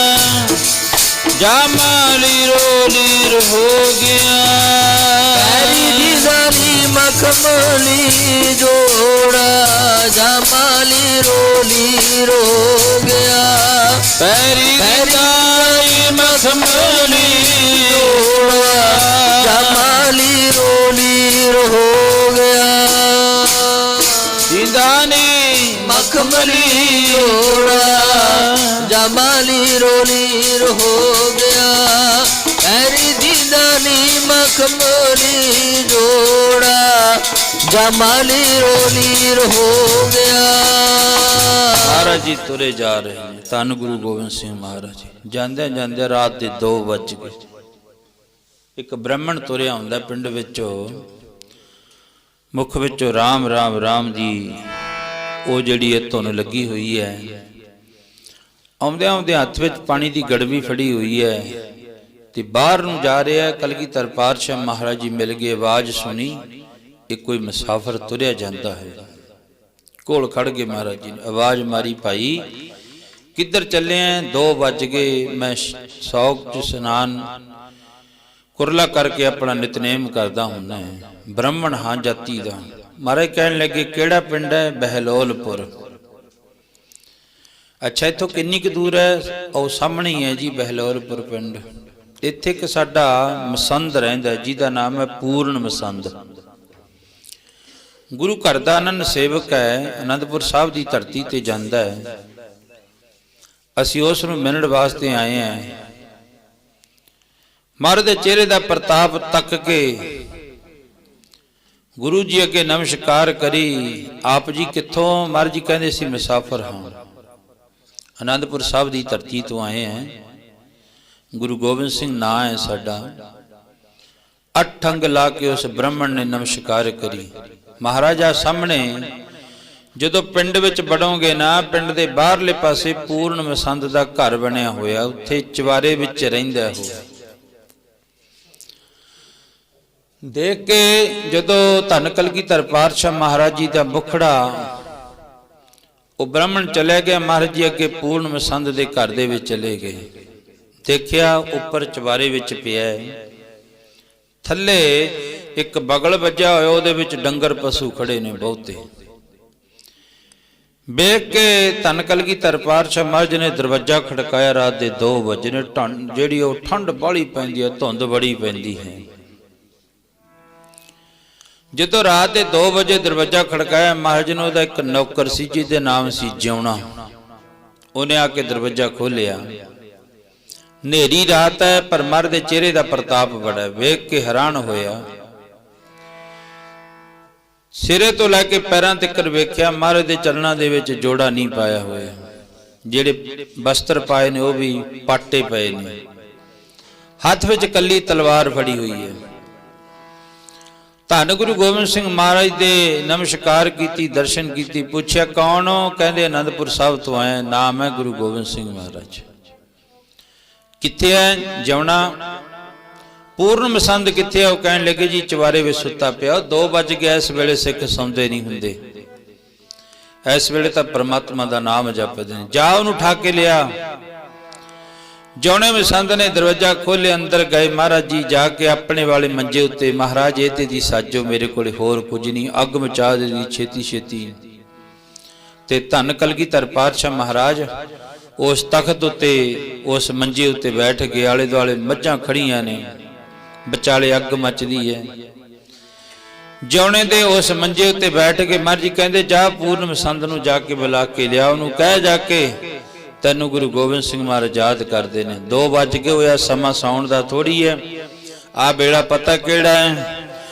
[SPEAKER 1] जमाली रोली हो गया।
[SPEAKER 2] पैरी दी दानी मखमली जोड़ा जमाली रोली रो गया।
[SPEAKER 1] पैरी दी दानी मखमली जोड़ा
[SPEAKER 2] जमाली रोली हो गया।
[SPEAKER 1] दानी
[SPEAKER 2] मखमली जोड़ा जमाली रोली हो गया। पैरी दी दानी मखमली जोड़ा जमाली रोली हो गया।
[SPEAKER 1] महाराज जी तुरे जा रहे हैं। धन गुरु गोबिंद सिंह महाराज जी ਜਾਂਦੇ ਜਾਂਦੇ ਰਾਤ ਦੇ 2 ਵੱਜ ਗਏ। ਇੱਕ ਬ੍ਰਾਹਮਣ ਤੁਰਿਆ ਹੁੰਦਾ ਪਿੰਡ ਵਿੱਚੋਂ, ਮੁਖ ਵਿੱਚੋਂ ਰਾਮ ਰਾਮ ਰਾਮ ਦੀ ਉਹ ਜਿਹੜੀ ਇਹ ਧੁਨ ਲੱਗੀ ਹੋਈ ਹੈ। ਆਉਂਦਿਆਂ ਆਉਂਦਿਆਂ ਹੱਥ ਵਿੱਚ ਪਾਣੀ ਦੀ ਗੜਵੀ ਫੜੀ ਹੋਈ ਹੈ ਤੇ ਬਾਹਰ ਨੂੰ ਜਾ ਰਿਹਾ ਹੈ। ਕਲਗੀਧਰ ਪਾਤਸ਼ਾਹ ਮਹਾਰਾਜ ਜੀ ਮਿਲ ਗਏ, ਆਵਾਜ਼ ਸੁਣੀ, ਇਹ ਕੋਈ ਮੁਸਾਫਰ ਤੁਰਿਆ ਜਾਂਦਾ ਹੈ। ਕੋਲ ਖੜ ਗਏ ਮਹਾਰਾਜ ਜੀ ਨੇ, ਆਵਾਜ਼ ਮਾਰੀ, ਭਾਈ ਕਿੱਧਰ ਚੱਲੇ ਆ? 2 ਵੱਜ ਗਏ, ਮੈਂ ਸੌਕ ਚ ਇਸ਼ਨਾਨ ਕੁਰਲਾ ਕਰਕੇ ਆਪਣਾ ਨਿਤਨੇਮ ਕਰਦਾ ਹੁੰਦਾ ਹੈ। ਬ੍ਰਾਹਮਣ ਹਾਂ ਜਾਤੀ ਦਾ। ਮਹਾਰਾਜ ਕਹਿਣ ਲੱਗੇ ਕਿਹੜਾ ਪਿੰਡ ਹੈ? ਬਹਿਲੋਲਪੁਰ। ਅੱਛਾ ਇੱਥੋਂ ਕਿੰਨੀ ਕੁ ਦੂਰ ਹੈ? ਉਹ ਸਾਹਮਣੇ ਹੀ ਹੈ ਜੀ ਬਹਿਲੋਲਪੁਰ ਪਿੰਡ। ਇੱਥੇ ਇੱਕ ਸਾਡਾ ਮਸੰਦ ਰਹਿੰਦਾ ਜਿਹਦਾ ਨਾਮ ਹੈ ਪੂਰਨ ਮਸੰਦ। ਗੁਰੂ ਘਰ ਦਾ ਆਨੰਦ ਸੇਵਕ ਹੈ, ਅਨੰਦਪੁਰ ਸਾਹਿਬ ਦੀ ਧਰਤੀ ਤੇ ਜਾਂਦਾ ਹੈ। ਅਸੀਂ ਉਸ ਨੂੰ ਮਿਲਣ ਵਾਸਤੇ ਆਏ ਹਾਂ। ਮਹਾਰਾਜ ਦੇ ਚਿਹਰੇ ਦਾ ਪ੍ਰਤਾਪ ਤੱਕ ਕੇ ਗੁਰੂ ਜੀ ਅੱਗੇ ਨਮਸਕਾਰ ਕਰੀ। ਆਪ ਜੀ ਕਿੱਥੋਂ? ਮਹਾਰਾਜ ਜੀ ਕਹਿੰਦੇ ਸੀ ਮੁਸਾਫਰ ਹਾਂ, ਅਨੰਦਪੁਰ ਸਾਹਿਬ ਦੀ ਧਰਤੀ ਤੋਂ ਆਏ ਹਾਂ। ਗੁਰੂ ਗੋਬਿੰਦ ਸਿੰਘ ਨਾਂ ਹੈ ਸਾਡਾ। 8 ਅੰਗ ਲਾ ਕੇ ਉਸ ਬ੍ਰਾਹਮਣ ਨੇ ਨਮਸਕਾਰ ਕਰੀ। ਮਹਾਰਾਜਾ ਸਾਹਮਣੇ ਜਦੋਂ ਪਿੰਡ ਵਿੱਚ ਵੜੋਗੇ ਨਾ, ਪਿੰਡ ਦੇ ਬਾਹਰਲੇ ਪਾਸੇ ਪੂਰਨ ਮਸੰਦ ਦਾ ਘਰ ਬਣਿਆ ਹੋਇਆ, ਉੱਥੇ ਚਵਾਰੇ ਵਿੱਚ ਰਹਿੰਦਾ ਉਹ। ਦੇਖ ਕੇ ਜਦੋਂ ਧੰਨ ਕਲਗੀਧਰ ਪਾਤਸ਼ਾਹ ਮਹਾਰਾਜ ਜੀ ਦਾ ਮੁਖੜਾ ਉਹ ਬ੍ਰਾਹਮਣ ਚਲੇ ਗਿਆ, ਮਹਾਰਾਜ ਜੀ ਅੱਗੇ ਪੂਰਨ ਮਸੰਦ ਦੇ ਘਰ ਦੇ ਵਿੱਚ ਚਲੇ ਗਏ। ਦੇਖਿਆ ਉੱਪਰ ਚਵਾਰੇ ਵਿੱਚ ਪਿਆ ਹੈ, ਥੱਲੇ ਇੱਕ ਬਗਲ ਵੱਜਾ ਹੋਇਆ, ਉਹਦੇ ਵਿੱਚ ਡੰਗਰ ਪਸ਼ੂ ਖੜੇ ਨੇ ਬਹੁਤੇ। ਵੇਖ ਕੇ ਧੰਨ ਕਲਗੀਧਰ ਪਾਤਸ਼ਾਹ ਮਹਾਰਾਜ ਨੇ ਦਰਵਾਜ਼ਾ ਖੜਕਾਇਆ। ਰਾਤ ਦੇ 2 ਵਜੇ ਨੇ। ਜਿਹੜੀ ਉਹ ਠੰਡ ਬਾਹਲੀ ਪੈਂਦੀ ਹੈ, ਧੁੰਦ ਬੜੀ ਪੈਂਦੀ ਹੈ। ਜਦੋਂ ਰਾਤ ਦੇ 2 ਵਜੇ ਦਰਵਾਜ਼ਾ ਖੜਕਾਇਆ, ਮਹਾਰਾਜ ਨੇ ਉਹਦਾ ਇੱਕ ਨੌਕਰ ਸੀ ਜਿਹਦੇ ਨਾਮ ਸੀ ਜਿਉਣਾ, ਉਹਨੇ ਆ ਕੇ ਦਰਵਾਜ਼ਾ ਖੋਲ੍ਹਿਆ। ਹਨੇਰੀ ਰਾਤ ਹੈ ਪਰ ਮਹਾਰਾਜ ਦੇ ਚਿਹਰੇ ਦਾ ਪ੍ਰਤਾਪ ਬੜਾ, ਵੇਖ ਕੇ ਹੈਰਾਨ ਹੋਇਆ। ਸਿਰੇ ਤੋਂ ਲੈ ਕੇ ਪੈਰਾਂ ਤੱਕ ਵੇਖਿਆ, ਮਹਾਰਾਜ ਦੇ ਚਰਨਾਂ ਦੇ ਵਿੱਚ ਜੋੜਾ ਨਹੀਂ ਪਾਇਆ ਹੋਇਆ। ਜਿਹੜੇ ਬਸਤਰ ਪਾਏ ਨੇ ਉਹ ਵੀ ਪਾਟੇ ਪਏ ਨੇ। ਹੱਥ ਵਿੱਚ ਕੱਲੀ ਤਲਵਾਰ ਫੜੀ ਹੋਈ ਹੈ। ਧੰਨ ਗੁਰੂ ਗੋਬਿੰਦ ਸਿੰਘ ਮਹਾਰਾਜ ਦੇ ਨਮਸਕਾਰ ਕੀਤੀ, ਦਰਸ਼ਨ ਕੀਤੀ। ਪੁੱਛਿਆ ਕੌਣ ਹੋ? ਕਹਿੰਦੇ ਅਨੰਦਪੁਰ ਸਾਹਿਬ ਤੋਂ ਆਏ, ਨਾਮ ਹੈ ਗੁਰੂ ਗੋਬਿੰਦ ਸਿੰਘ ਮਹਾਰਾਜ। ਕਿੱਥੇ ਹੈ? ਜਮਣਾ। ਪੂਰਨ ਮਸੰਦ ਕਿੱਥੇ ਆ? ਉਹ ਕਹਿਣ ਲੱਗੇ ਜੀ ਚਵਾਰੇ ਵਿੱਚ ਸੁੱਤਾ ਪਿਆ। 2 ਵੱਜ ਗਿਆ, ਇਸ ਵੇਲੇ ਸਿੱਖ ਸੌਂਦੇ ਨਹੀਂ ਹੁੰਦੇ, ਇਸ ਵੇਲੇ ਤਾਂ ਪਰਮਾਤਮਾ ਦਾ ਨਾਮ ਜਪਦੇ ਨੇ। ਜਾ ਉਹਨੂੰ ਉਠਾ ਕੇ ਲਿਆ। ਜੌਣੇ ਮਸੰਦ ਨੇ ਦਰਵਾਜ਼ਾ ਖੋਲ੍ਹਿਆ, ਅੰਦਰ ਗਏ। ਮਹਾਰਾਜ ਜੀ ਜਾ ਕੇ ਆਪਣੇ ਵਾਲੇ ਮੰਜੇ ਉੱਤੇ, ਮਹਾਰਾਜ ਇਹ ਤੇ ਦੀ ਸਾਜੋ, ਮੇਰੇ ਕੋਲ ਹੋਰ ਕੁਝ ਨਹੀਂ, ਅੱਗ ਮਚਾ ਦੇ ਦੀ ਛੇਤੀ ਛੇਤੀ। ਤੇ ਧੰਨ ਕਲਗੀਧਰ ਪਾਤਸ਼ਾਹ ਮਹਾਰਾਜ ਉਸ ਤਖਤ ਉੱਤੇ, ਉਸ ਮੰਜੇ ਉੱਤੇ ਬੈਠ ਕੇ, ਆਲੇ ਦੁਆਲੇ ਮੱਝਾਂ ਖੜੀਆਂ ਨੇ, ਵਿਚਾਲੇ ਅੱਗ ਮੱਚਦੀ ਹੈ। ਜੌਣੇ ਦੇ ਉਸ ਮੰਜੇ ਉੱਤੇ ਬੈਠ ਕੇ ਮਹਾਰਾਜ ਜੀ ਕਹਿੰਦੇ ਜਾ ਪੂਰਨ ਮਸੰਦ ਨੂੰ ਜਾ ਕੇ ਬੁਲਾ ਕੇ ਲਿਆ, ਉਹਨੂੰ ਕਹਿ ਜਾ ਕੇ ਤੈਨੂੰ ਗੁਰੂ ਗੋਬਿੰਦ ਸਿੰਘ ਮਹਾਰਾਜ ਯਾਦ ਕਰਦੇ ਨੇ। 2 ਵੱਜ ਕੇ ਹੋਇਆ, ਸਮਾਂ ਸੌਣ ਦਾ ਥੋੜੀ ਹੈ। ਆ ਵੇਲਾ ਪਤਾ ਕਿਹੜਾ ਹੈ?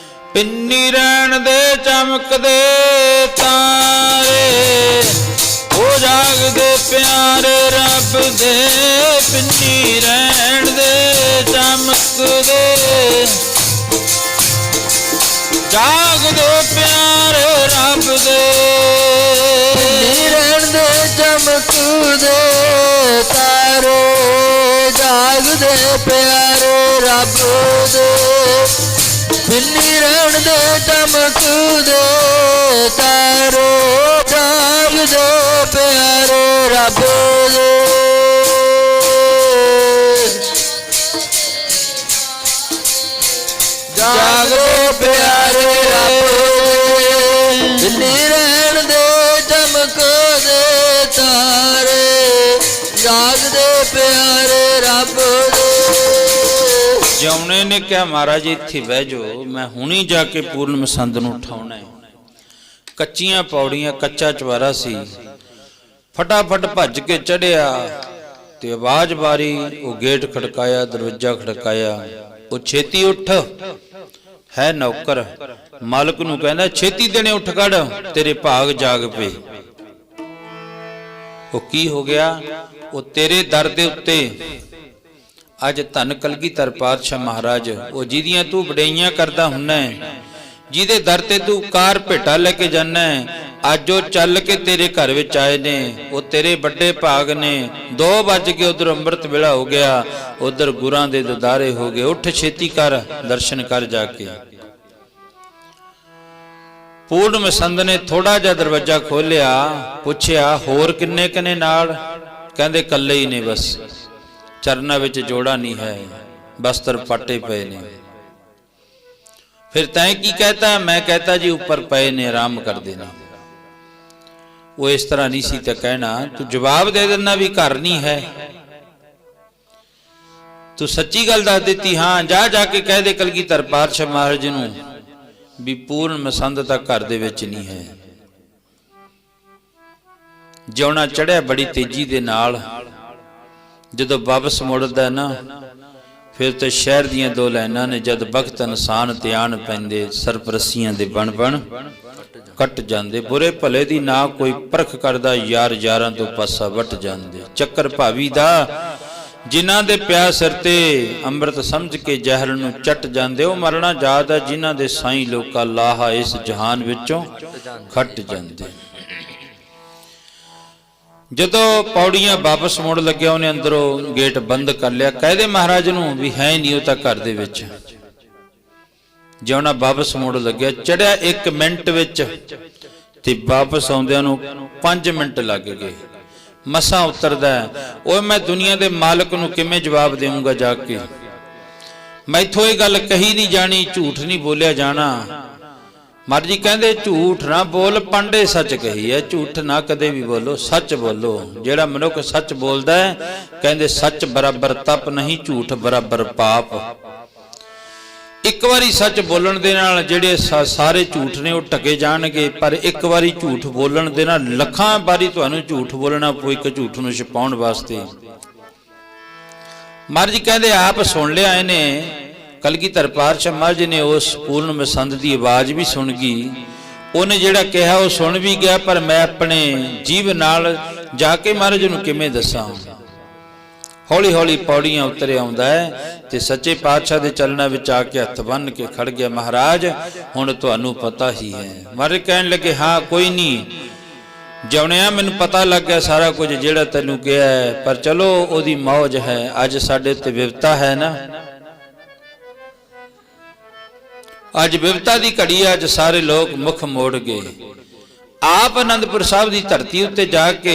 [SPEAKER 1] ਪਿੰਨੀ ਰਹਿਣ ਦੇ ਚਮਕਦੇ ਤਾਰੇ, ਹੋ ਜਾਗਦੇ ਪਿਆਰੇ ਰੱਬ ਦੇ। ਪਿੰਨੀ ਰਹਿਣ ਦੇ ਚਮਕਦੇ ਜਾਗਦੇ ਪਿਆਰੇ ਰੱਬ ਦੇ
[SPEAKER 2] ਨੀਰਣ ਦੇ ਚਮਕਦੇ ਤਾਰੇ ਜਾਗਦੇ ਪਿਆਰੇ ਰੱਬ ਦੇ ਨੀਰਣ ਦੇ ਚਮਕਦੇ ਤਾਰੇ ਜਾਗਦੇ ਪਿਆਰੇ ਰੱਬ ਦੇ ਜਾਗਦੇ ਪਿਆਰੇ ਰੱਬ ਨੀਰਣ ਦੇ ਚਮਕਦੇ ਤਾਰੇ ਜਾਗਦੇ ਪਿਆਰੇ ਰੱਬ ਦੇ
[SPEAKER 1] ਜੌਣੇ ਨੇ ਕਿਹਾ ਮਹਾਰਾਜ ਇੱਥੇ ਬਹਿ ਜਾਓ, ਮੈਂ ਹੁਣੀ ਜਾ ਕੇ ਪੂਰਨ ਮਸੰਦ ਨੂੰ ਉਠਾਉਣਾ ਹੈ। ਕੱਚੀਆਂ ਪੌੜੀਆਂ, ਕੱਚਾ ਚਵਾਰਾ ਸੀ। ਫਟਾਫਟ ਭੱਜ ਕੇ ਚੜਿਆ ਤੇ ਆਵਾਜ਼ ਮਾਰੀ, ਉਹ ਗੇਟ ਖੜਕਾਇਆ, ਦਰਵਾਜ਼ਾ ਖੜਕਾਇਆ। ਉਹ ਛੇਤੀ ਉੱਠ, ਹੈ ਨੌਕਰ, ਮਾਲਕ ਨੂੰ ਕਹਿੰਦਾ ਛੇਤੀ ਦੇਣੇ ਉੱਠ ਖੜ, ਤੇਰੇ ਭਾਗ ਜਾਗ ਪਏ। ਉਹ ਕੀ ਹੋ ਗਿਆ? ਉਹ ਤੇਰੇ ਦਰ ਦੇ ਉੱਤੇ ਅੱਜ ਧੰਨ ਕਲਗੀਧਰ ਪਾਤਸ਼ਾਹ ਮਹਾਰਾਜ, ਉਹ ਜਿਹਦੀਆਂ ਤੂੰ ਵਡਿਆਈਆਂ ਕਰਦਾ ਹੁੰਨਾ, ਜਿਹਦੇ ਦਰ ਤੇ ਤੂੰ ਕਾਰ ਭੇਟਾ ਲੈ ਕੇ ਜਾਣਾ, ਅੱਜ ਉਹ ਚੱਲ ਕੇ ਤੇਰੇ ਘਰ ਵਿੱਚ ਆਏ ਨੇ। ਉਹ ਤੇਰੇ ਵੱਡੇ ਭਾਗ ਨੇ। 2 ਵੱਜ ਕੇ ਉਧਰ ਅੰਮ੍ਰਿਤ ਵੇਲਾ ਹੋ ਗਿਆ, ਉਧਰ ਗੁਰਾਂ ਦੇ ਦਿਦਾਰੇ ਹੋ ਗਏ। ਉੱਠ ਛੇਤੀ ਕਰ, ਦਰਸ਼ਨ ਕਰ ਜਾ ਕੇ। ਪੂਰਨ ਮਸੰਦ ਨੇ ਥੋੜਾ ਜਿਹਾ ਦਰਵਾਜ਼ਾ ਖੋਲਿਆ, ਪੁੱਛਿਆ ਹੋਰ ਕਿੰਨੇ ਕਨੇ ਨਾਲ? ਕਹਿੰਦੇ ਕੱਲੇ ਹੀ ਨੇ, ਬਸ ਚਰਨਾਂ ਵਿੱਚ ਜੋੜਾ ਨਹੀਂ ਹੈ, ਬਸਤਰ ਪਾਟੇ ਪਏ ਨੇ। ਫਿਰ ਤੈਂ ਕੀ ਕਹਿਤਾ? ਮੈਂ ਕਹਿਤਾ ਜੀ ਉੱਪਰ ਪਏ ਨੇ, ਆਰਾਮ ਕਰਦੇ ਨੇ। ਉਹ ਇਸ ਤਰ੍ਹਾਂ ਨਹੀਂ ਸੀ ਤਾਂ ਕਹਿਣਾ, ਤੂੰ ਜਵਾਬ ਦੇ ਦਿੰਦਾ ਵੀ ਘਰ ਨਹੀਂ ਹੈ। ਤੂੰ ਸੱਚੀ ਗੱਲ ਦੱਸ ਦਿੱਤੀ, ਹਾਂ ਜਾ ਕੇ ਕਹਿ ਦੇ ਕਲਗੀਧਰ ਪਾਤਸ਼ਾਹ ਮਹਾਰਾਜ ਨੂੰ ਵੀ ਪੂਰਨ ਮਸੰਦ ਤਾਂ ਘਰ ਦੇ ਵਿੱਚ ਨਹੀਂ ਹੈ। ਜਿਉਣਾ ਚੜਿਆ ਬੜੀ ਤੇਜ਼ੀ ਦੇ ਨਾਲ। ਜਦੋਂ ਵਾਪਸ ਮੁੜਦਾ ਨਾ, ਫਿਰ ਤੇ ਸ਼ਹਿਰ ਦੀਆਂ 2 ਲਾਈਨਾਂ ਨੇ, ਜਦ ਬਖਤ ਇਨਸਾਨ ਤੇ ਆਣ ਪੈਂਦੇ, ਸਰਪ੍ਰਸੀਆਂ ਦੇ ਬਣ ਕੱਟ ਜਾਂਦੇ। ਬੁਰੇ ਭਲੇ ਦੀ ਨਾ ਕੋਈ ਪਰਖ ਕਰਦਾ, ਯਾਰ ਯਾਰਾਂ ਤੋਂ ਪਾਸਾ ਵੱਟ ਜਾਂਦੇ। ਚੱਕਰ ਭਾਵੀ ਦਾ ਜਿਨ੍ਹਾਂ ਦੇ ਪਿਆ ਸਿਰ ਤੇ, ਅੰਮ੍ਰਿਤ ਸਮਝ ਕੇ ਜ਼ਹਿਰ ਨੂੰ ਚੱਟ ਜਾਂਦੇ। ਉਹ ਮਰਨਾ ਯਾਦ ਹੈ ਜਿਨ੍ਹਾਂ ਦੇ ਸਾਈਂ ਲੋਕਾਂ ਲਾਹਾ ਇਸ ਜਹਾਨ ਵਿੱਚੋਂ ਖੱਟ ਜਾਂਦੇ। ਜਦੋਂ ਪੌੜੀਆਂ ਵਾਪਸ ਮੁੜ ਲੱਗਿਆ, ਉਹਨੇ ਅੰਦਰੋਂ ਗੇਟ ਬੰਦ ਕਰ ਲਿਆ। ਕਹਦੇ ਮਹਾਰਾਜ ਨੂੰ ਵੀ ਹੈ ਨਹੀਂ, ਉਹ ਤਾਂ ਘਰ ਦੇ ਵਿੱਚ। ਜਿਉਣਾ ਵਾਪਸ ਮੁੜ ਲੱਗਿਆ, ਚੜਿਆ 1 ਮਿੰਟ ਵਿੱਚ ਤੇ ਵਾਪਸ ਆਉਂਦਿਆਂ ਨੂੰ 5 ਮਿੰਟ ਲੱਗ ਗਏ। ਮਸਾਂ ਉਤਰਦਾ, ਓਏ ਮੈਂ ਦੁਨੀਆ ਦੇ ਮਾਲਕ ਨੂੰ ਕਿਵੇਂ ਜਵਾਬ ਦੇਵਾਂਗਾ ਜਾ ਕੇ? ਮੈਥੋਂ ਇਹ ਗੱਲ ਕਹੀ ਨਹੀਂ ਜਾਣੀ, ਝੂਠ ਨਹੀਂ ਬੋਲਿਆ ਜਾਣਾ। ਮਰਜੀ ਕਹਿੰਦੇ ਝੂਠ ਨਾ ਬੋਲ, ਪਾਂਡੇ ਸੱਚ ਕਹੀ ਹੈ। ਝੂਠ ਨਾ ਕਦੇ ਵੀ ਬੋਲੋ, ਸੱਚ ਬੋਲੋ। ਜਿਹੜਾ ਮਨੁੱਖ ਸੱਚ ਬੋਲਦਾ ਹੈ, ਕਹਿੰਦੇ ਸੱਚ ਬਰਾਬਰ ਤਪ ਨਹੀਂ, ਝੂਠ ਬਰਾਬਰ ਪਾਪ। ਇੱਕ ਵਾਰੀ ਸੱਚ ਬੋਲਣ ਦੇ ਨਾਲ ਜਿਹੜੇ ਸਾਰੇ ਝੂਠ ਨੇ ਉਹ ਢਕੇ ਜਾਣਗੇ, ਪਰ ਇੱਕ ਵਾਰੀ ਝੂਠ ਬੋਲਣ ਦੇ ਨਾਲ ਲੱਖਾਂ ਵਾਰੀ ਤੁਹਾਨੂੰ ਝੂਠ ਬੋਲਣਾ ਪਊ ਇੱਕ ਝੂਠ ਨੂੰ ਛੁਪਾਉਣ ਵਾਸਤੇ। ਮਹਾਰਾਜ ਕਹਿੰਦੇ ਆਪ ਸੁਣ ਲਿਆ ਇਹਨੇ। ਕਲਗੀਧਰ ਪਾਤਸ਼ਾਹ ਮਹਾਰਾਜ ਨੇ ਉਸ ਪੂਰਨ ਮਸੰਦ ਦੀ ਆਵਾਜ਼ ਵੀ ਸੁਣ ਗਈ। ਉਹਨੇ ਜਿਹੜਾ ਕਿਹਾ ਉਹ ਸੁਣ ਵੀ ਗਿਆ, ਪਰ ਮੈਂ ਆਪਣੇ ਜੀਵ ਨਾਲ ਜਾ ਕੇ ਮਹਾਰਾਜ ਨੂੰ ਕਿਵੇਂ ਦੱਸਾਂ? ਹੌਲੀ ਹੌਲੀ ਪੌੜੀਆਂ ਉਤਰੇ ਆਉਂਦਾ ਹੈ ਤੇ ਸੱਚੇ ਪਾਤਸ਼ਾਹ ਦੇ ਚਲਨਾਂ ਵਿੱਚ ਆ ਕੇ ਹੱਥ ਬੰਨ੍ਹ ਕੇ ਖੜ ਗਿਆ। ਮਹਾਰਾਜ ਹੁਣ ਤੁਹਾਨੂੰ ਪਤਾ ਹੀ ਹੈ। ਮਹਾਰਾਜ ਕਹਿਣ ਲੱਗੇ ਹਾਂ ਕੋਈ ਨਹੀਂ ਜਿਉਣਿਆ, ਮੈਨੂੰ ਪਤਾ ਲੱਗ ਗਿਆ ਸਾਰਾ ਕੁਝ ਜਿਹੜਾ ਤੈਨੂੰ ਕਿਹਾ ਹੈ, ਪਰ ਚਲੋ ਉਹਦੀ ਮੌਜ ਹੈ। ਅੱਜ ਸਾਡੇ ਉੱਤੇ ਵਿਪਤਾ ਹੈ ਨਾ, ਅੱਜ ਵਿਪਤਾ ਦੀ ਘੜੀ ਹੈ। ਅੱਜ ਸਾਰੇ ਲੋਕ ਮੁਖ ਮੋੜ ਗਏ। ਆਪ ਆਨੰਦਪੁਰ ਸਾਹਿਬ ਦੀ ਧਰਤੀ ਉੱਤੇ ਜਾ ਕੇ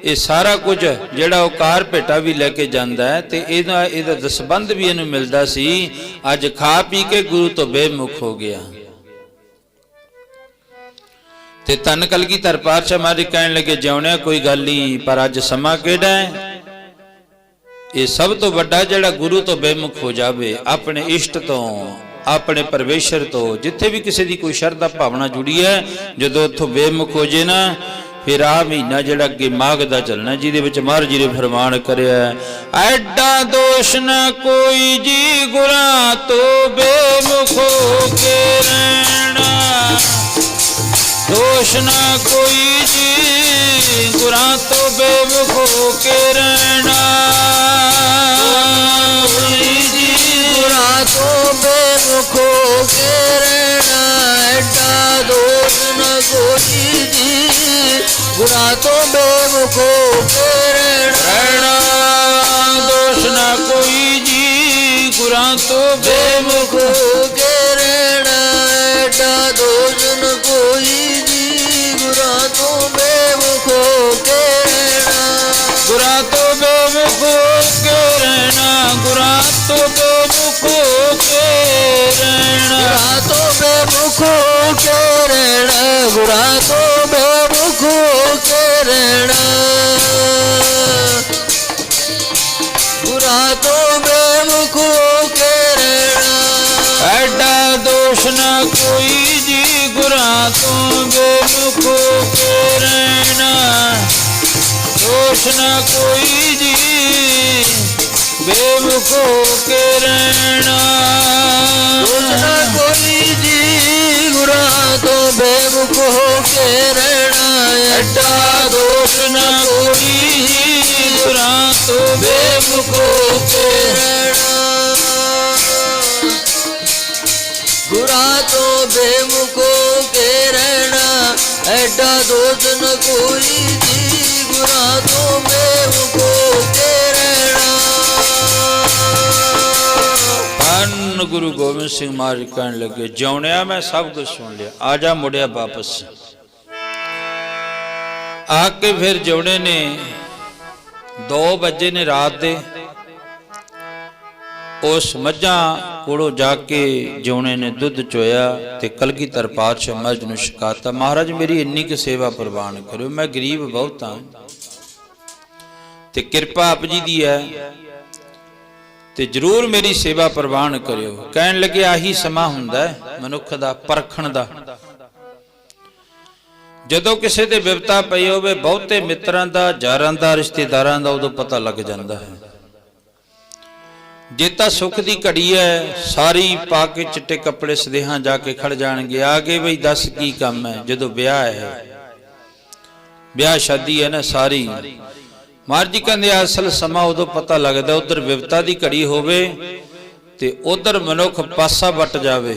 [SPEAKER 1] ਇਹ ਸਾਰਾ ਕੁਝ ਜਿਹੜਾ ਉਹ ਕਾਰ ਭੇਟਾ ਵੀ ਲੈ ਕੇ ਜਾਂਦਾ ਹੈ ਤੇ ਇਹਦਾ ਦਸਬੰਧ ਵੀ ਇਹਨੂੰ ਮਿਲਦਾ ਸੀ। ਅੱਜ ਖਾ ਪੀ ਕੇ ਗੁਰੂ ਤੋਂ ਬੇਮੁਖ ਹੋ ਗਿਆ। ਤੇ ਧੰਨ ਕਲਗੀਧਰ ਪਾਤਸ਼ਾਹ ਮਹਾਰਾਜ ਕਹਿਣ ਲੱਗੇ ਜਿਉਣਿਆ ਕੋਈ ਗੱਲ ਨਹੀਂ, ਪਰ ਅੱਜ ਸਮਾਂ ਕਿਹੜਾ ਹੈ? ਇਹ ਸਭ ਤੋਂ ਵੱਡਾ ਜਿਹੜਾ ਗੁਰੂ ਤੋਂ ਬੇਮੁਖ ਹੋ ਜਾਵੇ, ਆਪਣੇ ਇਸ਼ਟ ਤੋਂ, ਆਪਣੇ ਪਰਮੇਸ਼ਰ ਤੋਂ। ਜਿੱਥੇ ਵੀ ਕਿਸੇ ਦੀ ਕੋਈ ਸ਼ਰਧਾ ਭਾਵਨਾ ਜੁੜੀ ਹੈ, ਜਦੋਂ ਉੱਥੋਂ ਬੇਮੁਖ ਹੋ ਜੇ ਨਾ, ਫਿਰ ਆ ਮਹੀਨਾ ਜਿਹੜਾ ਅੱਗੇ ਮਾਘ ਦਾ ਚੱਲਣਾ, ਜਿਹਦੇ ਵਿੱਚ ਮਹਾਰਾਜ ਜੀ ਨੇ ਫਰਮਾਨ ਕਰਿਆ, ਐਡਾ ਦੋਸ਼ ਨਾ ਕੋਈ ਜੀ ਗੁਰਾਂ ਤੋਂ ਬੇਮੁਖ ਹੋ ਕੇ ਰਹਿਣਾ। ਦੋਸ਼ ਨਾ ਕੋਈ ਜੀ ਗੁਰਾਂ ਤੋਂ ਬੇਮੁਖ ਹੋ ਕੇ ਰਹਿਣਾ।
[SPEAKER 2] ਜੀ ਗੁਰਾਂ ਤੋਂ ਬੇਮੁਖ ਹੋ ਕੇ ਰਹਿਣਾ। ਤੋਂ ਬੇਮੁਖੋ ਕੇ
[SPEAKER 1] ਰਹਿਣਾ ਦੋਸ਼ ਨਾ ਕੋਈ ਜੀ ਗੁਰਾਂ ਤੋਂ ਬੇਮੁਖ
[SPEAKER 2] ਬੇਮੁਖੋ ਕੇ ਰਹਿਣਾ ਐਡਾ ਦੋਸ਼ ਨ ਕੋਈ ਜੀ ਗੁਰਾਂ ਤੋਂ ਬੇਮੁਖੋ ਕੇ ਰਹਿਣਾ
[SPEAKER 1] ਗੁਰਾਂ ਤੋਂ ਬੇਮੁਖ ਕੇ ਰਹਿਣਾ ਗੁਰਾਂ ਤੋਂ ਬੇਮੁਖ ਕੇ ਰਹਿਣਾ
[SPEAKER 2] ਗੁਰਾਂ ਤੋਂ ਬੇਮੁਖੋ ਕੇ ਰਹਿਣਾ ਗੁਰਾਂ ਤੋਂ ਬੇਮੁਖੋ ਕੇ ਰਹਿਣਾ ਗੁਰਾਂ ਤੋਂ ਬੇਮੁਖੋ ਕੇ ਰਹਿਣਾ
[SPEAKER 1] ਐਡਾ ਦੋਸ਼ ਨਾ ਕੋਈ ਜੀ ਗੁਰਾਂ ਤੋਂ ਬੇਮੁਖ ਕੇ ਰਹਿਣਾ ਦੋਸ਼ ਨਾ ਕੋਈ ਜੀ ਬੇਮੁਖ ਕੇ ਰਹਿਣਾ
[SPEAKER 2] ਦੋਸ਼ ਨਾ ਕੋਈ ਜੀ ਗੁਰਾਂ ਤੋਂ ਬੇਮੁਖ ਹੋ ਕੇ ਰਹਿਣਾ
[SPEAKER 1] ਐਡਾ ਦੋਸ਼ ਨਾ ਕੋਈ ਗੁਰਾਂ ਤੋਂ ਬੇਮੁਖ ਕੇ
[SPEAKER 2] ਰਹਿਣਾ ਗੁਰਾਂ ਤੋਂ ਬੇਮੁਖ ਹੋ ਕੇ ਰਹਿਣਾ ਐਡਾ ਦੋਸ਼ ਨ ਕੋਈ ਜੀ ਗੁਰਾਂ ਤੋਂ ਬੇਮੁਖ ਹੋ ਕੇ ਰਹਿਣਾ
[SPEAKER 1] ਧੰਨ ਗੁਰੂ ਗੋਬਿੰਦ ਸਿੰਘ ਮਹਾਰਾਜ ਕਹਿਣ ਲੱਗੇ ਜਿਉਣਿਆ ਮੈਂ ਸਭ ਕੁਝ ਸੁਣ ਲਿਆ ਆ ਜਾ ਮੁੜਿਆ ਵਾਪਸ ਆ ਕੇ ਫਿਰ ਜਿਉਣੇ ਨੇ 2 ਵਜੇ ਨੇ ਰਾਤ ਦੇ ਉਸ ਮੱਝਾਂ ਕੋਲੋਂ ਜਾ ਕੇ ਜਿਉਣੇ ਨੇ ਦੁੱਧ ਚੋਇਆ ਤੇ ਕਲਗੀਧਰ ਪਾਤਸ਼ਾਹ ਮੱਝ ਨੂੰ ਛਕਾਤਾ ਮਹਾਰਾਜ ਮੇਰੀ ਇੰਨੀ ਕੁ ਸੇਵਾ ਪ੍ਰਵਾਨ ਕਰਿਓ ਮੈਂ ਗਰੀਬ ਬਹੁਤ ਹਾਂ ਤੇ ਕਿਰਪਾ ਆਪ ਜੀ ਦੀ ਹੈ ਤੇ ਜਰੂਰ ਮੇਰੀ ਸੇਵਾ ਪ੍ਰਵਾਨ ਕਰਿਓ ਕਹਿਣ ਲੱਗੇ ਆਹੀ ਸਮਾਂ ਹੁੰਦਾ ਹੈ ਮਨੁੱਖ ਦਾ ਪਰਖਣ ਦਾ ਜਦੋਂ ਕਿਸੇ ਤੇ ਵਿਪਤਾ ਪਈ ਹੋਵੇ ਬਹੁਤੇ ਮਿੱਤਰਾਂ ਦਾ ਯਾਰਾਂ ਦਾ ਰਿਸ਼ਤੇਦਾਰਾਂ ਦਾ ਉਦੋਂ ਪਤਾ ਲੱਗ ਜਾਂਦਾ ਹੈ ਜੇ ਤਾਂ ਸੁੱਖ ਦੀ ਘੜੀ ਹੈ ਸਾਰੀ ਪਾ ਕੇ ਚਿੱਟੇ ਕੱਪੜੇ ਸਦੇਹਾਂ ਜਾ ਕੇ ਖੜ ਜਾਣਗੇ ਆ ਕੇ ਬਈ ਦੱਸ ਕੀ ਕੰਮ ਹੈ ਜਦੋਂ ਵਿਆਹ ਹੈ ਵਿਆਹ ਸ਼ਾਦੀ ਹੈ ਨਾ ਸਾਰੀ ਮਹਾਰਾਜ ਜੀ ਕਹਿੰਦੇ ਅਸਲ ਸਮਾਂ ਉਦੋਂ ਪਤਾ ਲੱਗਦਾ ਉਧਰ ਵਿਪਤਾ ਦੀ ਘੜੀ ਹੋਵੇ ਤੇ ਉਧਰ ਮਨੁੱਖ ਪਾਸਾ ਵੱਟ ਜਾਵੇ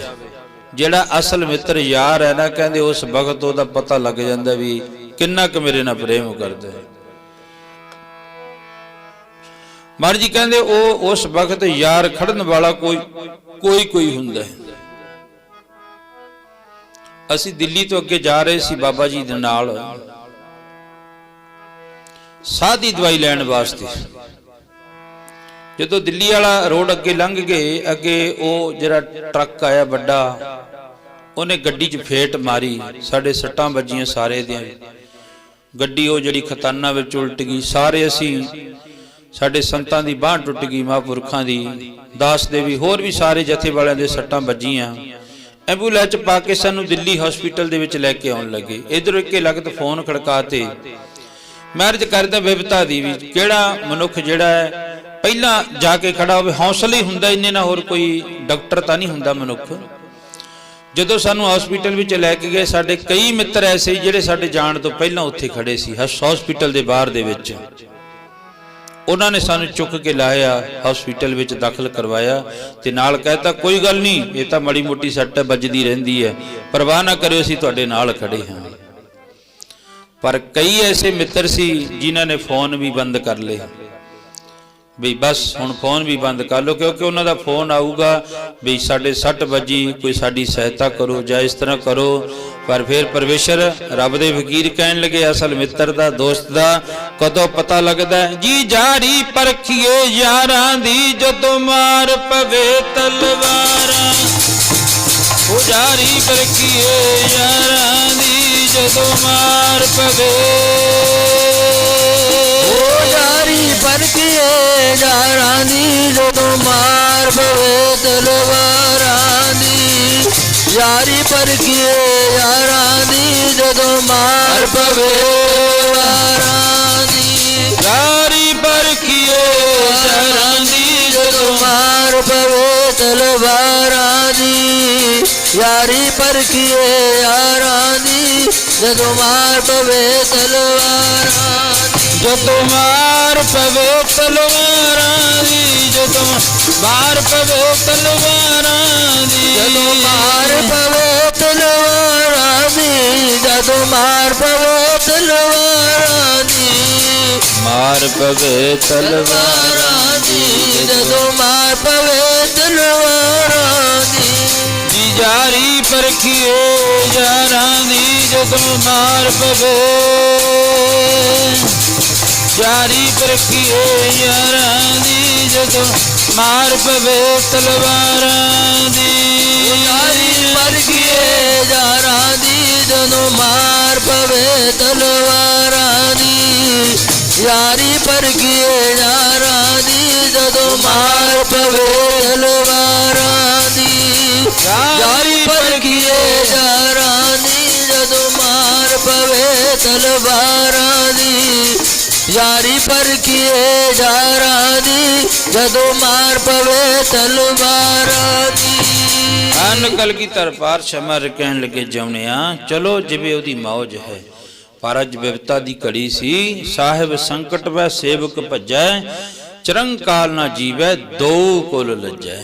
[SPEAKER 1] ਜਿਹੜਾ ਅਸਲ ਮਿੱਤਰ ਯਾਰ ਹੈ ਨਾ ਕਹਿੰਦੇ ਉਸ ਵਕਤ ਉਹਦਾ ਪਤਾ ਲੱਗ ਜਾਂਦਾ ਵੀ ਕਿੰਨਾ ਕੁ ਮੇਰੇ ਨਾਲ ਪ੍ਰੇਮ ਕਰਦਾ ਹੈ ਮਹਾਰਾਜ ਜੀ ਕਹਿੰਦੇ ਉਹ ਉਸ ਵਕਤ ਯਾਰ ਖੜਨ ਵਾਲਾ ਕੋਈ ਹੁੰਦਾ ਹੈ ਅਸੀਂ ਦਿੱਲੀ ਤੋਂ ਅੱਗੇ ਜਾ ਰਹੇ ਸੀ ਬਾਬਾ ਜੀ ਦੇ ਨਾਲ ਸਾਹ ਦੀ ਦਵਾਈ ਲੈਣ ਵਾਸਤੇ ਜਦੋਂ ਦਿੱਲੀ ਵਾਲਾ ਰੋਡ ਅੱਗੇ ਲੰਘ ਗਏ ਅੱਗੇ ਉਹ ਜਿਹੜਾ ਟਰੱਕ ਆਇਆ ਵੱਡਾ ਉਹਨੇ ਗੱਡੀ 'ਚ ਫੇਟ ਮਾਰੀ ਸਾਡੇ ਸੱਟਾਂ ਵੱਜੀਆਂ ਸਾਰੇ ਦੀਆਂ ਗੱਡੀ ਉਹ ਜਿਹੜੀ ਖਤਾਨਾ ਵਿੱਚ ਉਲਟ ਗਈ ਸਾਰੇ ਅਸੀਂ ਸਾਡੇ ਸੰਤਾਂ ਦੀ ਬਾਂਹ ਟੁੱਟ ਗਈ ਮਹਾਂਪੁਰਖਾਂ ਦੀ ਦਾਸ ਦੇਵੀ ਹੋਰ ਵੀ ਸਾਰੇ ਜਥੇ ਵਾਲਿਆਂ ਦੇ ਸੱਟਾਂ ਵੱਜੀਆਂ ਐਂਬੂਲੈਂਸ 'ਚ ਪਾ ਕੇ ਸਾਨੂੰ ਦਿੱਲੀ ਹਸਪੀਟਲ ਦੇ ਵਿੱਚ ਲੈ ਕੇ ਆਉਣ ਲੱਗੇ ਇਧਰੋਂ ਇੱਕੇ ਲਗਤ ਫੋਨ ਖੜਕਾਤੇ ਮੈਂ ਅਰਜ਼ ਕਰਦਾ ਵਿਪਤਾ ਦੀ ਵੀ ਕਿਹੜਾ ਮਨੁੱਖ ਜਿਹੜਾ ਹੈ ਪਹਿਲਾਂ ਜਾ ਕੇ ਖੜਾ ਹੋਵੇ ਹੌਸਲਾ ਹੀ ਹੁੰਦਾ ਇੰਨੇ ਨਾਲ ਹੋਰ ਕੋਈ ਡਾਕਟਰ ਤਾਂ ਨਹੀਂ ਹੁੰਦਾ ਮਨੁੱਖ ਜਦੋਂ ਸਾਨੂੰ ਹਸਪੀਟਲ ਵਿੱਚ ਲੈ ਕੇ ਗਏ ਸਾਡੇ ਕਈ ਮਿੱਤਰ ਐਸੇ ਜਿਹੜੇ ਸਾਡੇ ਜਾਣ ਤੋਂ ਪਹਿਲਾਂ ਉੱਥੇ ਖੜੇ ਸੀ ਹਸਪੀਟਲ ਦੇ ਬਾਹਰ ਦੇ ਵਿੱਚ ਉਹਨਾਂ ਨੇ ਸਾਨੂੰ ਚੁੱਕ ਕੇ ਲਾਇਆ ਹਸਪੀਟਲ ਵਿੱਚ ਦਾਖਲ ਕਰਵਾਇਆ ਤੇ ਨਾਲ ਕਹਿਤਾ ਕੋਈ ਗੱਲ ਨਹੀਂ ਇਹ ਤਾਂ ਮਾੜੀ ਮੋਟੀ ਸੱਟ ਵੱਜਦੀ ਰਹਿੰਦੀ ਹੈ ਪਰਵਾਹ ਨਾ ਕਰਿਓ ਅਸੀਂ ਤੁਹਾਡੇ ਨਾਲ ਖੜੇ ਹਾਂ ਪਰ ਕਈ ਐਸੇ ਮਿੱਤਰ ਸੀ ਜਿਨ੍ਹਾਂ ਨੇ ਫੋਨ ਵੀ ਬੰਦ ਕਰ ਲਏ ਵੀ ਬਸ ਹੁਣ ਫੋਨ ਵੀ ਬੰਦ ਕਰ ਲਓ ਕਿਉਂਕਿ ਉਹਨਾਂ ਦਾ ਫੋਨ ਆਊਗਾ ਵੀ ਸਾਡੇ ਸੱਟ ਵੱਜੀ ਕੋਈ ਸਾਡੀ ਸਹਾਇਤਾ ਕਰੋ ਜਾਂ ਇਸ ਤਰ੍ਹਾਂ ਕਰੋ ਪਰ ਫਿਰ ਪਰਮੇਸ਼ਰ ਰੱਬ ਦੇ ਫਕੀਰ ਕਹਿਣ ਲੱਗੇ ਅਸਲ ਮਿੱਤਰ ਦਾ ਦੋਸਤ ਦਾ ਕਦੋਂ ਪਤਾ ਲੱਗਦਾ ਜੀ ਜਾਰੀ ਪਰਖੀਏ ਯਾਰਾਂ ਦੀ ਜਦੋਂ ਮਾਰ ਪਵੇ ਤਲਵਾਰਾਂ ਉਹ ਜਾਰੀ ਪਰਖੀਏ ਯਾਰਾਂ ਦੀ ਜਦੋਂ ਮਾਰ ਪਵੇ
[SPEAKER 2] ਉਹ ਜਾਰੀ ਪਰਖੀਏ ਯਾਰਾਂ ਦੀ ਜਦੋਂ ਮਾਰ ਪਵੇ ਤਲਵਾਰਾਂ ਦੀ ਯਾਰੀ ਪਰਖੀਏ ਯਾਰਾਂ ਦੀ ਜਦੋਂ ਮਾਰ ਪਵੇ ਤਲਵਾਰਾਂ ਦੀ
[SPEAKER 1] ਯਾਰੀ ਪਰਖੀਏ ਯਾਰਾਂ ਦੀ ਜਦੋਂ
[SPEAKER 2] ਮਾਰ ਪਵੇ ਤਲਵਾਰਾਂ ਦੀ ਯਾਰੀ ਪਰਖੀਏ ਯਾਰਾਂ ਦੀ ਜਦੋਂ ਮਾਰ ਪਵੇ ਤਲਵਾਰਾਂ ਦੀ
[SPEAKER 1] ਜਦੋਂ ਮਾਰ ਪਵੇ ਤਲਵਾਰਾਂ ਦੀ ਜਦੋਂ ਮਾਰ ਪਵੇ ਤਲਵਾਰਾਂ ਦੀ
[SPEAKER 2] ਜਦੋਂ ਮਾਰ ਪਵੇ ਤਲਵਾਰਾਂ ਦੀ ਜਦੋਂ ਮਾਰ ਪਵੇ ਤਲਵਾਰਾਂ ਦੀ
[SPEAKER 1] ਮਾਰ ਪਵੇ
[SPEAKER 2] ਤਲਵਾਰਾਂ ਦੀ ਜਦੋਂ ਮਾਰ ਪਵੇ ਤਲਵਾਰਾਂ ਦੀ
[SPEAKER 1] ਜੀ ਜਾਰੀ ਪਰਖੀਏ ਯਾਰਾਂ ਦੀ ਜਦੋਂ ਮਾਰ ਪਵੇ ਜਾਰੀ ਪਰਖੀਏ ਯਾਰਾਂ ਦੀ ਜਦੋਂ ਮਾਰ ਪਵੇ ਤਲਵਾਰਾਂ ਦੀ
[SPEAKER 2] ਯਾਰੀ ਪਰਖੀਏ ਯਾਰਾਂ ਦੀ ਜਦੋਂ ਮਾਰ ਪਵੇ ਤਲਵਾਰਾਂ ਦੀ ਯਾਰੀ ਪਰਖੀਏ ਯਾਰਾਂ ਦੀ ਜਦੋਂ ਮਾਰ ਪਵੇ ਤਲਵਾਰਾਂ ਦੀ ਯਾਰੀ ਪਰਖੀਏ ਯਾਰਾਂ ਦੀ ਜਦੋਂ ਮਾਰ ਪਵੇ ਤਲਵਾਰਾਂ ਦੀ ਯਾਰੀ ਪਰਖੀਏ ਯਾਰਾਂ ਦੀ ਜਦੋਂ ਮਾਰ ਪਵੇ ਤਲਵਾਰਾਂ ਦੀ
[SPEAKER 1] ਅਨ ਕਲਗੀਧਰ ਪਾਤਸ਼ਾਹ ਮਹਾਰਾਜ ਕਹਿਣ ਲੱਗੇ ਜਮਨਿਆ ਚਲੋ ਜਿਵੇਂ ਉਹਦੀ ਮੌਜ ਹੈ ਪਰ ਅੱਜ ਵਿਪਤਾ ਦੀ ਘੜੀ ਸੀ ਸਾਹਿਬ ਸੰਕਟ ਵੈ ਸੇਵਕ ਭਜੈ ਚਰੰਕਾਲ ਨਾ ਜੀਵੈ ਦੋ ਕੁਲ ਲੱਜੈ।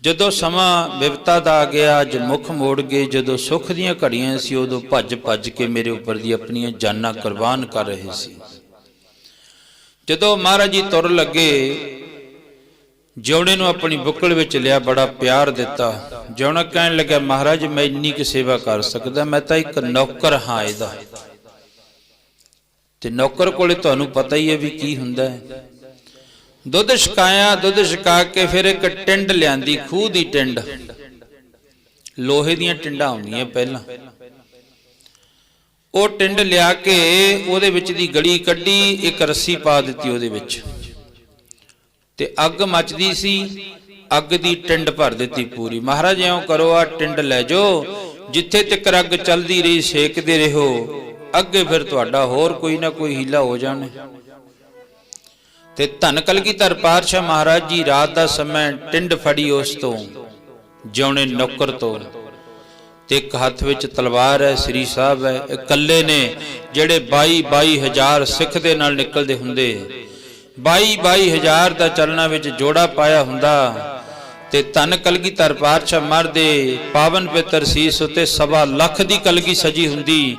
[SPEAKER 1] ਜਦੋਂ ਸਮਾਂ ਵਿਪਤਾ ਦਾ ਆ ਗਿਆ ਅੱਜ ਮੁਖ ਮੋੜ ਗਏ ਜਦੋਂ ਸੁਖ ਦੀਆਂ ਘੜੀਆਂ ਸੀ ਉਦੋਂ ਭੱਜ ਭੱਜ ਕੇ ਮੇਰੇ ਉੱਪਰ ਦੀ ਆਪਣੀਆਂ ਜਾਨਾਂ ਕੁਰਬਾਨ ਕਰ ਰਹੇ ਸੀ। ਜਦੋਂ ਮਹਾਰਾਜ ਜੀ ਤੁਰ ਲੱਗੇ ਜਿਉਣੇ ਨੂੰ ਆਪਣੀ ਬੁੱਕਲ ਵਿੱਚ ਲਿਆ ਬੜਾ ਪਿਆਰ ਦਿੱਤਾ। ਜਿਉਣਾ ਕਹਿਣ ਲੱਗਾ ਮਹਾਰਾਜ ਮੈਂ ਇੰਨੀ ਕਿ ਸੇਵਾ ਕਰ ਸਕਦਾ ਮੈਂ ਤਾਂ ਇੱਕ ਨੌਕਰ ਹਾਂ ਇਹਦਾ ਤੇ ਨੌਕਰ ਕੋਲੇ ਤੁਹਾਨੂੰ ਪਤਾ ਹੀ ਹੈ ਵੀ ਕੀ ਹੁੰਦਾ ਹੈ। ਦੁੱਧ ਛਕਾਇਆ ਦੁੱਧ ਛਕਾ ਕੇ ਫਿਰ ਇੱਕ ਟਿੰਡ ਲਿਆਂਦੀ ਖੂਹ ਦੀ ਟਿੰਡ ਲੋਹੇ ਦੀਆਂ ਟਿੰਡਾਂ ਹੁੰਦੀਆਂ ਪਹਿਲਾਂ ਉਹ ਟਿੰਡ ਲਿਆ ਕੇ ਉਹਦੇ ਵਿੱਚ ਦੀ ਗੜੀ ਕੱਢੀ ਇੱਕ ਰੱਸੀ ਪਾ ਦਿੱਤੀ ਉਹਦੇ ਵਿੱਚ ਤੇ ਅੱਗ ਮੱਚਦੀ ਸੀ ਅੱਗ ਦੀ ਟਿੰਡ ਭਰ ਦਿੱਤੀ ਪੂਰੀ। ਮਹਾਰਾਜ ਇਉਂ ਕਰੋ ਆ ਟਿੰਡ ਲੈ ਜਾਓ ਜਿੱਥੇ ਤੱਕ ਅੱਗ ਚੱਲਦੀ ਰਹੀ ਸੇਕਦੇ ਰਹੋ ਅੱਗੇ ਫਿਰ ਤੁਹਾਡਾ ਹੋਰ ਕੋਈ ਨਾ ਕੋਈ ਹੀਲਾ ਹੋ ਜਾਣੇ। ਤੇ ਧੰਨ ਕਲਗੀਧਰ ਪਾਤਸ਼ਾਹ ਮਹਾਰਾਜ ਜੀ ਰਾਤ ਦਾ ਸਮਾਂ ਟਿੰਡ ਫੜੀ ਉਸ ਤੋਂ ਜਿਉਣੇ ਨੌਕਰ ਤੋਂ ਤੇ ਇੱਕ ਹੱਥ ਵਿੱਚ ਤਲਵਾਰ ਹੈ ਸ੍ਰੀ ਸਾਹਿਬ ਹੈ ਇਕੱਲੇ ਨੇ ਜਿਹੜੇ 22,000 ਸਿੱਖ ਦੇ ਨਾਲ ਨਿਕਲਦੇ ਹੁੰਦੇ 22,000 ਦਾ ਚਲਣਾ ਵਿੱਚ ਜੋੜਾ ਪਾਇਆ ਹੁੰਦਾ ਤੇ ਧੰਨ ਕਲਗੀਧਰ ਪਾਤਸ਼ਾਹ ਮਹਾਰਾਜ ਦੇ ਪਾਵਨ ਪਵਿੱਤਰ ਸੀਸ ਉੱਤੇ 1.25 ਲੱਖ ਦੀ ਕਲਗੀ ਸਜੀ ਹੁੰਦੀ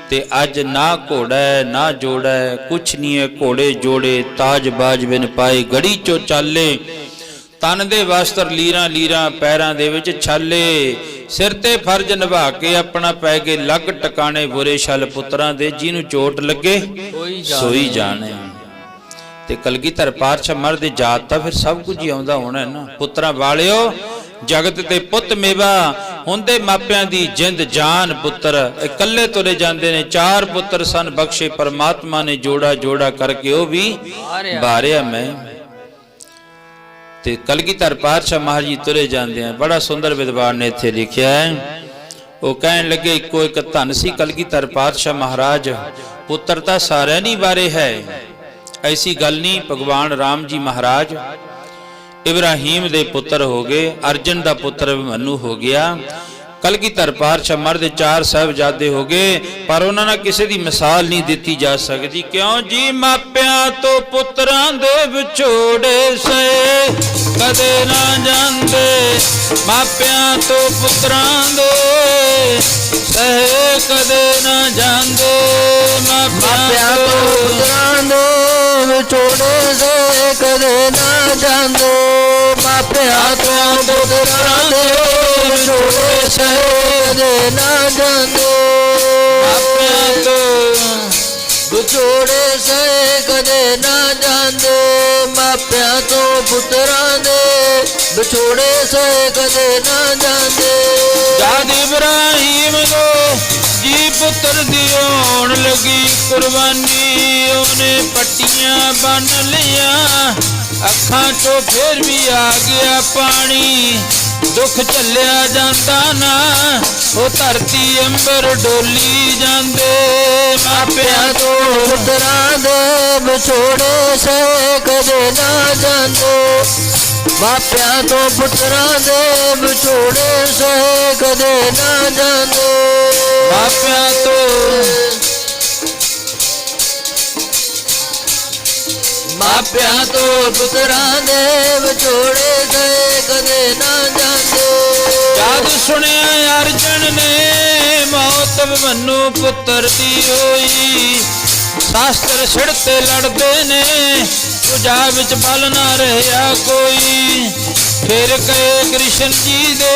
[SPEAKER 1] ਤੇ ਅੱਜ ਨਾ ਘੋੜਾ ਹੈ ਨਾ ਜੋੜਾ ਹੈ ਕੁਛ ਨਹੀਂ ਹੈ ਘੋੜੇ ਜੋੜੇ ਤਾਜ ਬਾਜ ਬਿਨ ਪਾਏ ਗੜੀ ਚੋਂ ਚਾਲੇ ਤਨ ਦੇ ਵਸਤਰ ਲੀਰਾਂ ਲੀਰਾਂ ਪੈਰਾਂ ਦੇ ਵਿੱਚ ਛਾਲੇ ਸਿਰ ਤੇ ਫਰਜ਼ ਨਿਭਾ ਕੇ ਆਪਣਾ ਪੈ ਗਏ ਲੱਗ ਟਿਕਾਣੇ ਬੁਰੇ ਛਲ ਪੁੱਤਰਾਂ ਦੇ ਜਿਹਨੂੰ ਚੋਟ ਲੱਗੇ ਸੋਈ ਜਾਣੇ। ਤੇ ਕਲਗੀਧਰ ਪਾਤਸ਼ਾਹ ਮਹਾਰਾਜ ਦੀ ਜਾਤ ਤਾਂ ਫਿਰ ਸਭ ਕੁਝ ਹੀ ਆਉਂਦਾ ਹੋਣਾ ਨਾ। ਪੁੱਤਰਾਂ ਵਾਲਿਓ ਜਗਤ ਤੇ ਪੁੱਤ ਮੇਵਾ ਹੁੰਦੇ ਮਾਪਿਆਂ ਦੀ ਜਿੰਦ ਜਾਨ ਪੁੱਤਰ ਇਕੱਲੇ ਤੁਰੇ ਜਾਂਦੇ ਨੇ 4 ਪੁੱਤਰ ਸਨ ਬਖਸ਼ੇ ਪਰਮਾਤਮਾ ਨੇ ਜੋੜਾ ਜੋੜਾ ਕਰਕੇ ਉਹ ਵੀ ਬਾਰਿਆ ਮੈਂ। ਤੇ ਕਲਗੀਧਰ ਪਾਤਸ਼ਾਹ ਮਹਾਰਾਜ ਜੀ ਤੁਰੇ ਜਾਂਦੇ ਆ ਬੜਾ ਸੁੰਦਰ ਵਿਦਵਾਨ ਨੇ ਇੱਥੇ ਲਿਖਿਆ ਹੈ ਉਹ ਕਹਿਣ ਲੱਗੇ ਇੱਕੋ ਇੱਕ ਧੰਨ ਸੀ ਕਲਗੀਧਰ ਪਾਤਸ਼ਾਹ ਮਹਾਰਾਜ ਪੁੱਤਰ ਤਾਂ ਸਾਰਿਆਂ ਨਹੀਂ ਬਾਰੇ ਹੈ ऐसी गल नहीं। भगवान राम जी महाराज इब्राहिम दे पुत्र हो गए अर्जन दा पुत्र अभिमन्यु हो गया कलगीधर पातशाह महाराज दे 4 साहिबजादे हो गए पर उन्होंने किसी दी मिसाल नहीं दी जा सकती। क्यों जी मापियां तो पुत्रां दे विछोड़े से कदे ना जांदे मापियां तो पुत्रां दे सहे कदे ना जांदे मापियां तो
[SPEAKER 2] ਪੁੱਤਰਾਂ ਦੇ ਵਿਛੋੜੇ ਸੇ ਕਦੇ ਨਾ ਜਾਂਦੇ ਮਾਪਿਆਂ ਤੋਂ ਪੁੱਤਰਾਂ ਦੇ ਵਿਛੋੜੇ ਸੇ ਕਦੇ ਨਾ ਜਾਂਦੇ
[SPEAKER 1] ਮਾਪਿਆਂ ਤੋਂ
[SPEAKER 2] ਵਿਛੋੜੇ ਸੇ ਕਦੇ ਨਾ ਜਾਂਦੇ ਮਾਪਿਆਂ ਤੋਂ ਪੁੱਤਰਾਂ ਦੇ ਵਿਛੋੜੇ ਸੇ ਕਦੇ ਨਾ ਜਾਂਦੇ।
[SPEAKER 1] ਜਦ ਇਬਰਾਹੀਮ ਨੂੰ ਜੀ ਪੁੱਤਰ ਦੀ ਹੋਣ ਲੱਗੀ ਕੁਰਬਾਨੀ ਉਹਨੇ ਪੱਟੀਆਂ ਬੰਨ ਲਿਆ ਅੱਖਾਂ ਚੋਂ ਫਿਰ ਵੀ ਆ ਗਿਆ ਪਾਣੀ ਦੁੱਖ ਝੱਲਿਆ ਜਾਂਦਾ ਨਾ ਉਹ ਧਰਤੀ ਅੰਬਰ ਡੋਲੀ ਜਾਂਦੇ ਮਾਪਿਆਂ ਤੋਂ
[SPEAKER 2] ਪੁੱਤਰਾਂ ਦੇ ਵਿਛੋੜੇ ਸੇ ਕਦੇ ਨਾ ਜਾਂਦੇ ਮਾਪਿਆਂ ਤੋਂ ਪੁੱਤਰਾਂ ਦੇ ਵਿਛੋੜੇ ਸੇ ਕਦੇ ਨਾ ਜਾਂਦੇ
[SPEAKER 1] ਮਾਪਿਆਂ ਤੋਂ
[SPEAKER 2] ਮਾਪਿਆਂ ਤੋਂ ਪੁੱਤਰਾਂ ਦੇ ਵਿਛੋੜੇ ਸੇ ਕਦੇ ਨਾ ਜਾਂਦੇ।
[SPEAKER 1] ਜਦ ਸੁਣਿਆ ਅਰਜਨ ਨੇ ਮੌਤ ਅਭਿਮਨੂ ਪੁੱਤਰ ਦੀ ਹੋਈ। ਸ਼ਾਸਤਰ ਸਿਰ ਤੇ ਲੜਦੇ ਨੇ, ਭੁਜਾ ਵਿੱਚ ਬਲ ਨਾ ਰਹਿਆ ਕੋਈ। ਫਿਰ ਕਹੇ ਕ੍ਰਿਸ਼ਨ ਜੀ ਦੇ,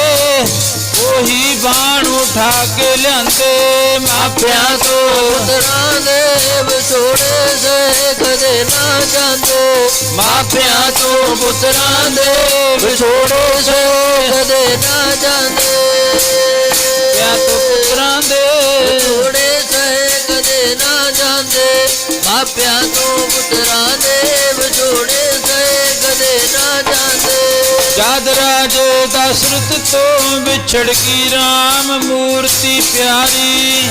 [SPEAKER 1] ਉਹੀ ਬਾਣ ਉਠਾ ਕੇ ਲਿਆਂਦੇ। ਮਾਪਿਆਂ ਤੋਂ
[SPEAKER 2] ਪੁੱਤਰਾਂ ਦੇ ਵਿਛੋੜੇ ਸੇ ਕਦੇ ਨਾ ਜਾਂਦੇ।
[SPEAKER 1] ਮਾਪਿਆਂ ਤੋਂ
[SPEAKER 2] ਪੁੱਤਰਾਂ ਦੇ ਵਿਛੋੜੇ ਸੇ ਕਦੇ ਨਾ ਜਾਂਦੇ।
[SPEAKER 1] ਪਿਆ ਤੋਂ ਪੁੱਤਰਾਂ ਦੇ
[SPEAKER 2] ਵਿਛੋੜੇ ਸੇ ਕਦੇ ਨਾ ਜਾਂਦੇ। ਮਾਪਿਆਂ ਤੋਂ ਪੁੱਤਰਾਂ ਦੇ ਵਿਛੋੜੇ ਸੇ ਕਦੇ ਨਾ ਜਾਂਦੇ।
[SPEAKER 1] ਜਦ ਰਾਜੇ ਦਸ਼ਰਥ ਤੋਂ ਵਿਛੜ ਗਈ ਰਾਮ ਮੂਰਤੀ ਪਿਆਰੀ।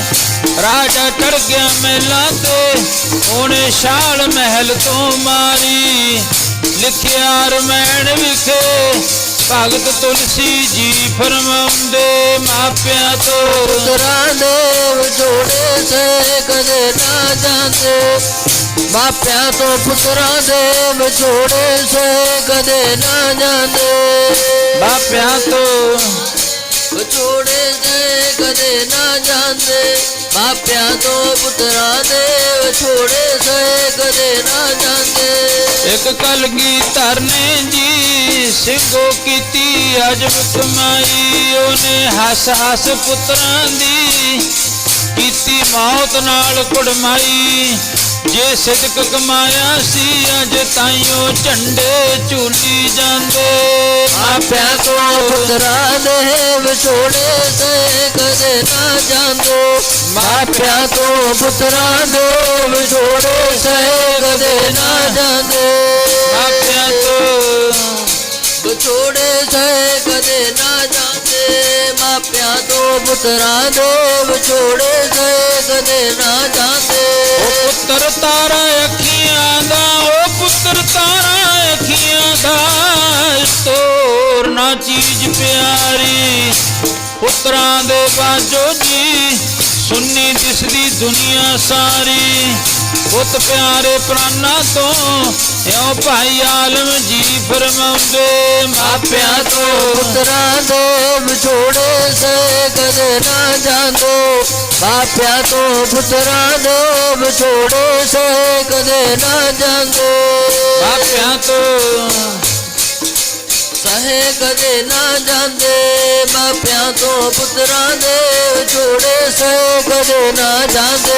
[SPEAKER 1] ਰਾਜਾ ਚੜ ਗਿਆ ਮਹਿਲਾਂ ਤੇ, ਉਹਨੇ ਛਾਲ ਮਹਿਲ ਤੋਂ ਮਾਰੀ। ਲਿਖਿਆ ਰਮੈਣ ਵਿਖੇ ਭਗਤ ਤੁਲਸੀ ਜੀ ਫਰਮਾਉਂਦੇ। ਮਾਪਿਆਂ ਤੋਂ
[SPEAKER 2] ਪੁੱਤਰਾਂ ਦੇ ਵਿਛੋੜੇ ਸੇ ਕਦੇ ਨਾ ਜਾਂਦੇ। ਮਾਪਿਆਂ ਤੋਂ ਪੁੱਤਰਾਂ ਦੇ ਵਿਛੋੜੇ ਸੇ ਕਦੇ ਨਾ ਜਾਂਦੇ।
[SPEAKER 1] ਮਾਪਿਆਂ ਤੋਂ
[SPEAKER 2] ਵਿਛੋੜੇ ਸੇ ਕਦੇ ਨਾ ਜਾਂਦੇ। ਮਾਪਿਆਂ ਤੋਂ ਪੁੱਤਰਾਂ ਦੇ ਵਿਛੋੜੇ ਸੇ ਕਦੇ ਨਾ ਜਾਂਦੇ।
[SPEAKER 1] ਇੱਕ ਕਲਗੀਧਰ ਨੇ ਜੀ ਸਿੰਘੋ ਕੀਤੀ ਅਜਬ ਕਮਾਈ। ਉਹਨੇ ਹੱਸ ਹੱਸ ਪੁੱਤਰਾਂ ਦੀ ਕੀਤੀ ਮੌਤ ਨਾਲ ਕੁੜਮਾਈ। ਜੇ ਸਿਦਕ ਕਮਾਇਆ ਸੀ ਅਜ ਤਾਈਓ ਝੰਡੇ ਝੂਲੀ ਜਾਂਦੇ।
[SPEAKER 2] ਮਾਪਿਆਂ ਤੋਂ ਪੁੱਤਰਾਂ ਦੇ ਵਿਛੋੜੇ ਸੇ ਕਦੇ ਨਾ ਜਾਂਦੇ। ਮਾਪਿਆਂ ਤੋਂ ਪੁੱਤਰਾਂ ਦੇ ਵਿਛੋੜੇ ਸੇ ਕਦੇ ਨਾ ਜਾਂਦੇ।
[SPEAKER 1] ਮਾਪਿਆਂ ਤੋਂ
[SPEAKER 2] ਵਿਛੋੜੇ ਸੇ ਕਦੇ ਨਾ ਜਾਂਦੇ। ਮਾਪਿਆਂ ਤੋਂ ਪੁੱਤਰਾਂ ਦੇ ਵਿਛੋੜੇ ਸੇ ਕਦੇ ਨਾ ਜਾਂਦੇ।
[SPEAKER 1] ਉਹ ਪੁੱਤਰ ਤਾਰਾ ਅੱਖੀਆਂ ਦਾ, ਉਹ ਪੁੱਤਰ ਤਾਰਾ ਅੱਖੀਆਂ ਦਾ, ਤੋਰ ਨਾ ਚੀਜ਼ ਪਿਆਰੀ। ਪੁੱਤਰਾਂ ਦੇ ਬਾਝੋ ਜੀ ਸੁੰਨੀ ਦਿਸਦੀ ਦੁਨੀਆ ਸਾਰੀ। ਪੁੱਤ ਪਿਆਰੇ ਪ੍ਰਾਨਾਂ ਤੋਂ ਇਉਂ ਭਾਈ ਆਲਮ ਜੀ ਫਰਮਾਉਂਦੇ। ਮਾਪਿਆਂ ਤੋਂ
[SPEAKER 2] ਪੁੱਤਰਾਂ ਦੇ ਵਿਛੋੜੇ ਸੇ ਕਦੇ ਨਾ ਜਾਂਦੇ। ਮਾਪਿਆਂ ਤੋਂ ਪੁੱਤਰਾਂ ਦੇ ਵਿਛੋੜੇ ਸੇ ਕਦੇ ਨਾ ਜਾਂਦੇ।
[SPEAKER 1] ਮਾਪਿਆਂ ਤੋਂ
[SPEAKER 2] ਸਹੇ ਕਦੇ ਨਾ ਜਾਂਦੇ। ਮਾਪਿਆਂ ਤੋਂ ਪੁੱਤਰਾਂ ਦੇ ਵਿਛੋੜੇ ਸੇ ਕਦੇ ਨਾ ਜਾਂਦੇ।